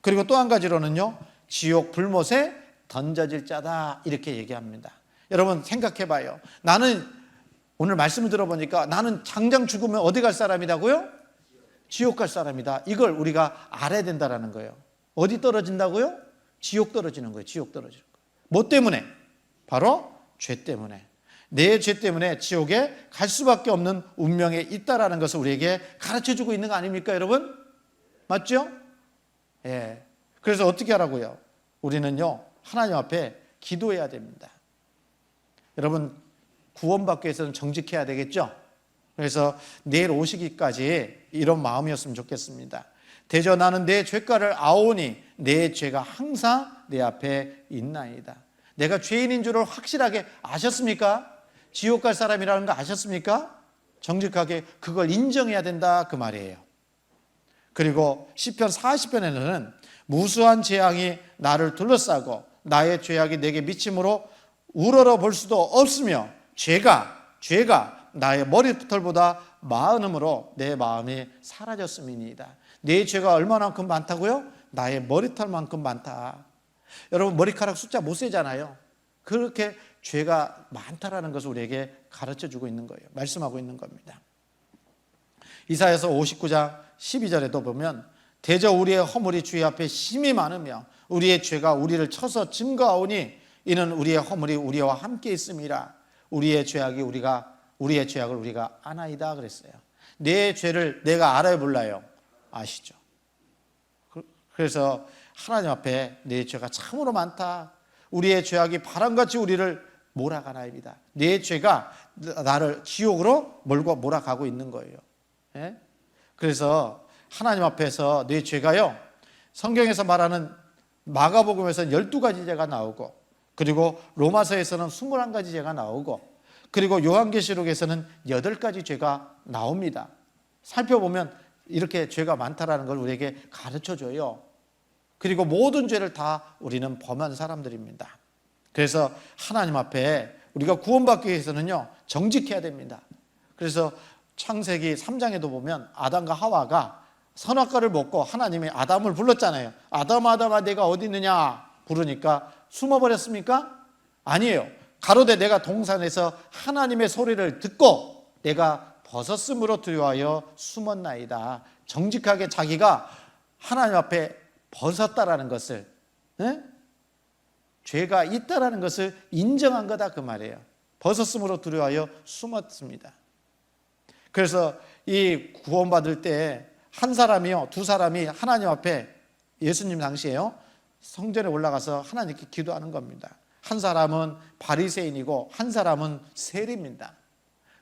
그리고 또 한 가지로는요, 지옥 불못에 던져질 자다, 이렇게 얘기합니다. 여러분 생각해 봐요. 나는 오늘 말씀을 들어보니까 나는 당장 죽으면 어디 갈 사람이라고요? 지옥 갈 사람이다. 이걸 우리가 알아야 된다는 거예요. 어디 떨어진다고요? 지옥 떨어지는 거예요. 지옥 떨어지는 거예요. 뭐 때문에? 바로 죄 때문에. 내 죄 때문에 지옥에 갈 수밖에 없는 운명에 있다라는 것을 우리에게 가르쳐주고 있는 거 아닙니까, 여러분? 맞죠? 예. 그래서 어떻게 하라고요? 우리는요, 하나님 앞에 기도해야 됩니다. 여러분, 구원받기 위해서는 정직해야 되겠죠? 그래서 내일 오시기까지 이런 마음이었으면 좋겠습니다. 대저 나는 내 죄가를 아오니 내 죄가 항상 내 앞에 있나이다. 내가 죄인인 줄을 확실하게 아셨습니까? 지옥 갈 사람이라는 거 아셨습니까? 정직하게 그걸 인정해야 된다, 그 말이에요. 그리고 시편 40편에는 무수한 재앙이 나를 둘러싸고 나의 죄악이 내게 미침으로 우러러 볼 수도 없으며 죄가 나의 머리털보다 많음으로 내 마음이 사라졌음이니이다. 내 죄가 얼마만큼 많다고요? 나의 머리털만큼 많다. 여러분, 머리카락 숫자 못 세잖아요. 그렇게 죄가 많다라는 것을 우리에게 가르쳐주고 있는 거예요. 말씀하고 있는 겁니다. 이사야서 59장 12절에도 보면 대저 우리의 허물이 주의 앞에 심히 많으며 우리의 죄가 우리를 쳐서 증거하오니 이는 우리의 허물이 우리와 함께 있음이라. 우리의 죄악을 우리가 아나이다 그랬어요. 내 죄를 내가 알아요, 몰라요? 아시죠? 그래서 하나님 앞에 내 죄가 참으로 많다. 우리의 죄악이 바람같이 우리를 몰아가나이다. 내 죄가 나를 지옥으로 몰아가고 있는 거예요. 예? 그래서 하나님 앞에서 내 죄가요, 성경에서 말하는 마가복음에서는 12가지 죄가 나오고, 그리고 로마서에서는 21가지 죄가 나오고, 그리고 요한계시록에서는 8가지 죄가 나옵니다. 살펴보면 이렇게 죄가 많다라는 걸 우리에게 가르쳐줘요. 그리고 모든 죄를 다 우리는 범한 사람들입니다. 그래서 하나님 앞에 우리가 구원받기 위해서는요, 정직해야 됩니다. 그래서 창세기 3장에도 보면 아담과 하와가 선악과를 먹고 하나님이 아담을 불렀잖아요. 아담아 내가 어디 있느냐 부르니까 숨어버렸습니까? 아니에요. 가로되 내가 동산에서 하나님의 소리를 듣고 내가 벗었으므로 두려워하여 숨었나이다. 정직하게 자기가 하나님 앞에 벗었다라는 것을, 죄가 있다라는 것을 인정한 거다, 그 말이에요. 벗었으므로 두려워하여 숨었습니다. 그래서 이 구원받을 때 한 사람이요, 두 사람이 하나님 앞에, 예수님 당시에요, 성전에 올라가서 하나님께 기도하는 겁니다. 한 사람은 바리새인이고 한 사람은 세리입니다.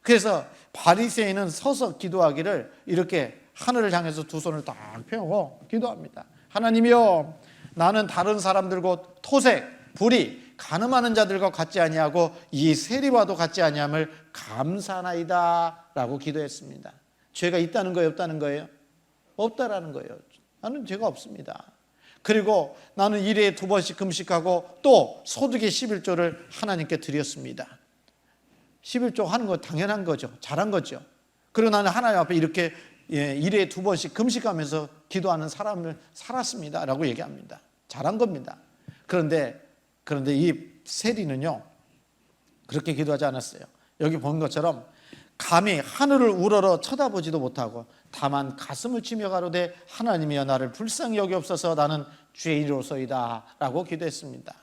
그래서 바리새인은 서서 기도하기를 이렇게 하늘을 향해서 두 손을 딱 펴고 기도합니다. 하나님이여, 나는 다른 사람들과 토색, 불의, 간음하는 자들과 같지 아니하고 이 세리와도 같지 아니함을 감사하나이다 라고 기도했습니다. 죄가 있다는 거예요, 없다는 거예요? 없다라는 거예요. 나는 죄가 없습니다. 그리고 나는 1회에 2번씩 금식하고 또 소득의 11조를 하나님께 드렸습니다. 11조 하는 거 당연한 거죠. 잘한 거죠. 그리고 나는 하나님 앞에 이렇게 일에 2번씩 금식하면서 기도하는 사람을 살았습니다 라고 얘기합니다. 잘한 겁니다. 그런데 이 세리는요 그렇게 기도하지 않았어요. 여기 본 것처럼 감히 하늘을 우러러 쳐다보지도 못하고 다만 가슴을 치며 가로되 하나님이여 나를 불쌍히 여기옵소서 나는 죄인으로소이다 라고 기도했습니다.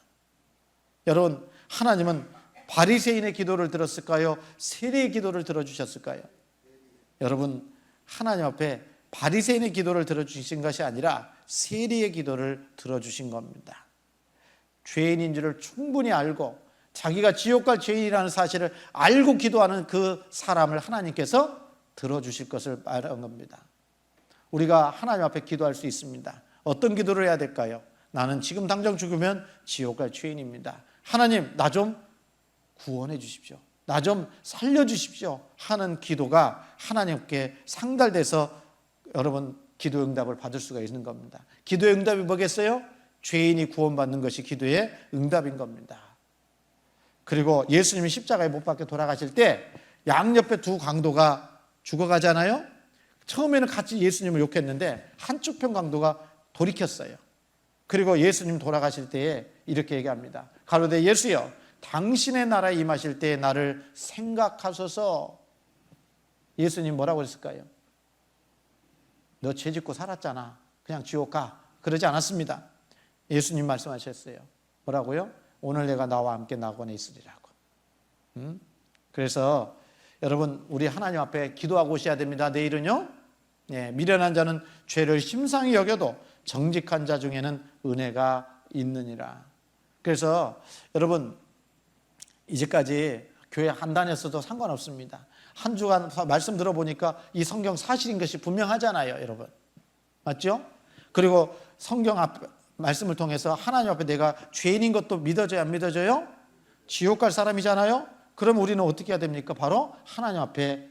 여러분, 하나님은 바리새인의 기도를 들었을까요? 세리의 기도를 들어주셨을까요? 여러분, 하나님 앞에 바리새인의 기도를 들어주신 것이 아니라 세리의 기도를 들어주신 겁니다. 죄인인 줄을 충분히 알고 자기가 지옥 갈 죄인이라는 사실을 알고 기도하는 그 사람을 하나님께서 들어주실 것을 말한 겁니다. 우리가 하나님 앞에 기도할 수 있습니다. 어떤 기도를 해야 될까요? 나는 지금 당장 죽으면 지옥 갈 죄인입니다. 하나님, 나 좀 구원해 주십시오. 나 좀 살려 주십시오 하는 기도가 하나님께 상달돼서 여러분 기도 응답을 받을 수가 있는 겁니다. 기도의 응답이 뭐겠어요? 죄인이 구원받는 것이 기도의 응답인 겁니다. 그리고 예수님이 십자가에 못 박혀 돌아가실 때 양옆에 두 강도가 죽어가잖아요. 처음에는 같이 예수님을 욕했는데 한쪽 편 강도가 돌이켰어요. 그리고 예수님 돌아가실 때에 이렇게 얘기합니다. 가로되 예수여 당신의 나라에 임하실 때에 나를 생각하소서. 예수님 뭐라고 했을까요? 너 죄 짓고 살았잖아. 그냥 지옥 가. 그러지 않았습니다. 예수님 말씀하셨어요. 뭐라고요? 오늘 내가 나와 함께 낙원에 있으리라고. 그래서 여러분 우리 하나님 앞에 기도하고 오셔야 됩니다. 내일은요. 미련한 자는 죄를 심상히 여겨도 정직한 자 중에는 은혜가 있느니라. 그래서 여러분 이제까지 교회 안 다녔어도 상관없습니다. 한 주간 말씀 들어보니까 이 성경 사실인 것이 분명하잖아요, 여러분. 맞죠? 그리고 성경 말씀을 통해서 하나님 앞에 내가 죄인인 것도 믿어져야 안 믿어져요? 지옥 갈 사람이잖아요? 그럼 우리는 어떻게 해야 됩니까? 바로 하나님 앞에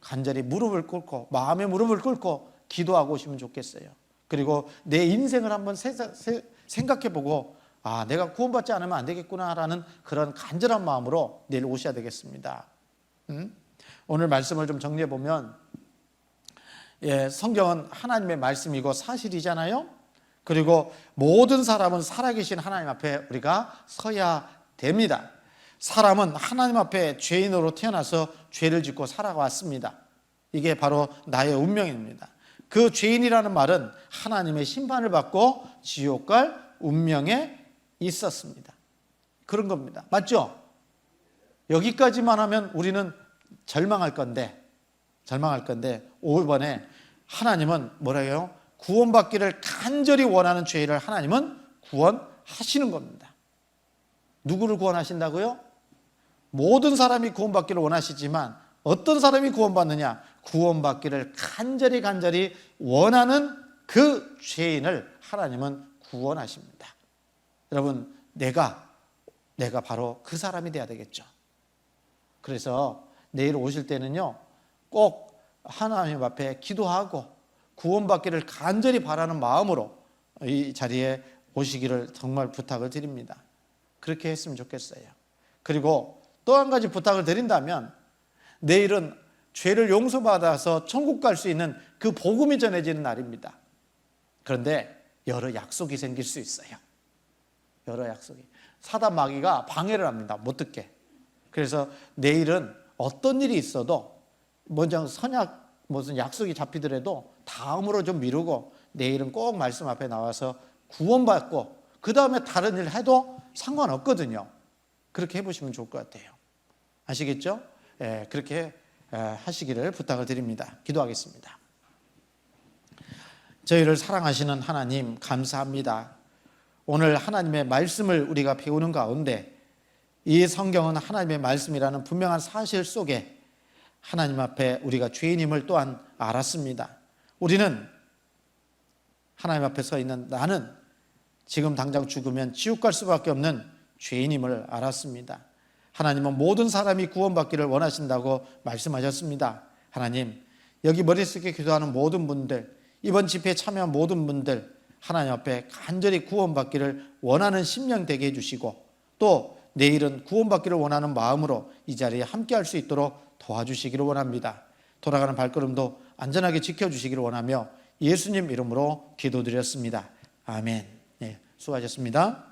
간절히 무릎을 꿇고 마음의 무릎을 꿇고 기도하고 오시면 좋겠어요. 그리고 내 인생을 한번 생각해보고 아, 내가 구원받지 않으면 안 되겠구나라는 그런 간절한 마음으로 내일 오셔야 되겠습니다. 오늘 말씀을 좀 정리해보면 성경은 하나님의 말씀이고 사실이잖아요. 그리고 모든 사람은 살아계신 하나님 앞에 우리가 서야 됩니다. 사람은 하나님 앞에 죄인으로 태어나서 죄를 짓고 살아왔습니다. 이게 바로 나의 운명입니다. 그 죄인이라는 말은 하나님의 심판을 받고 지옥 갈 운명에 있었습니다. 그런 겁니다. 맞죠? 여기까지만 하면 우리는 절망할 건데 5번에 하나님은 뭐라 해요? 구원받기를 간절히 원하는 죄인을 하나님은 구원하시는 겁니다. 누구를 구원하신다고요? 모든 사람이 구원받기를 원하시지만 어떤 사람이 구원받느냐? 구원받기를 간절히 원하는 그 죄인을 하나님은 구원하십니다. 여러분, 내가 바로 그 사람이 돼야 되겠죠. 그래서 내일 오실 때는요, 꼭 하나님 앞에 기도하고 구원받기를 간절히 바라는 마음으로 이 자리에 오시기를 정말 부탁을 드립니다. 그렇게 했으면 좋겠어요. 그리고 또 한 가지 부탁을 드린다면 내일은 죄를 용서받아서 천국 갈 수 있는 그 복음이 전해지는 날입니다. 그런데 여러 약속이 생길 수 있어요. 여러 약속이. 사단 마귀가 방해를 합니다. 못 듣게. 그래서 내일은 어떤 일이 있어도 먼저 무슨 약속이 잡히더라도 다음으로 좀 미루고 내일은 꼭 말씀 앞에 나와서 구원받고 그 다음에 다른 일 해도 상관없거든요. 그렇게 해보시면 좋을 것 같아요. 아시겠죠? 그렇게 하시기를 부탁을 드립니다. 기도하겠습니다. 저희를 사랑하시는 하나님 감사합니다. 오늘 하나님의 말씀을 우리가 배우는 가운데 이 성경은 하나님의 말씀이라는 분명한 사실 속에 하나님 앞에 우리가 죄인임을 또한 알았습니다. 우리는 하나님 앞에 서 있는 나는 지금 당장 죽으면 지옥 갈 수밖에 없는 죄인임을 알았습니다. 하나님은 모든 사람이 구원받기를 원하신다고 말씀하셨습니다. 하나님, 여기 머릿속에 기도하는 모든 분들, 이번 집회에 참여한 모든 분들 하나님 앞에 간절히 구원받기를 원하는 심령 되게 해주시고 또 내일은 구원받기를 원하는 마음으로 이 자리에 함께할 수 있도록 도와주시기를 원합니다. 돌아가는 발걸음도 안전하게 지켜주시기를 원하며 예수님 이름으로 기도드렸습니다. 아멘. 예, 수고하셨습니다.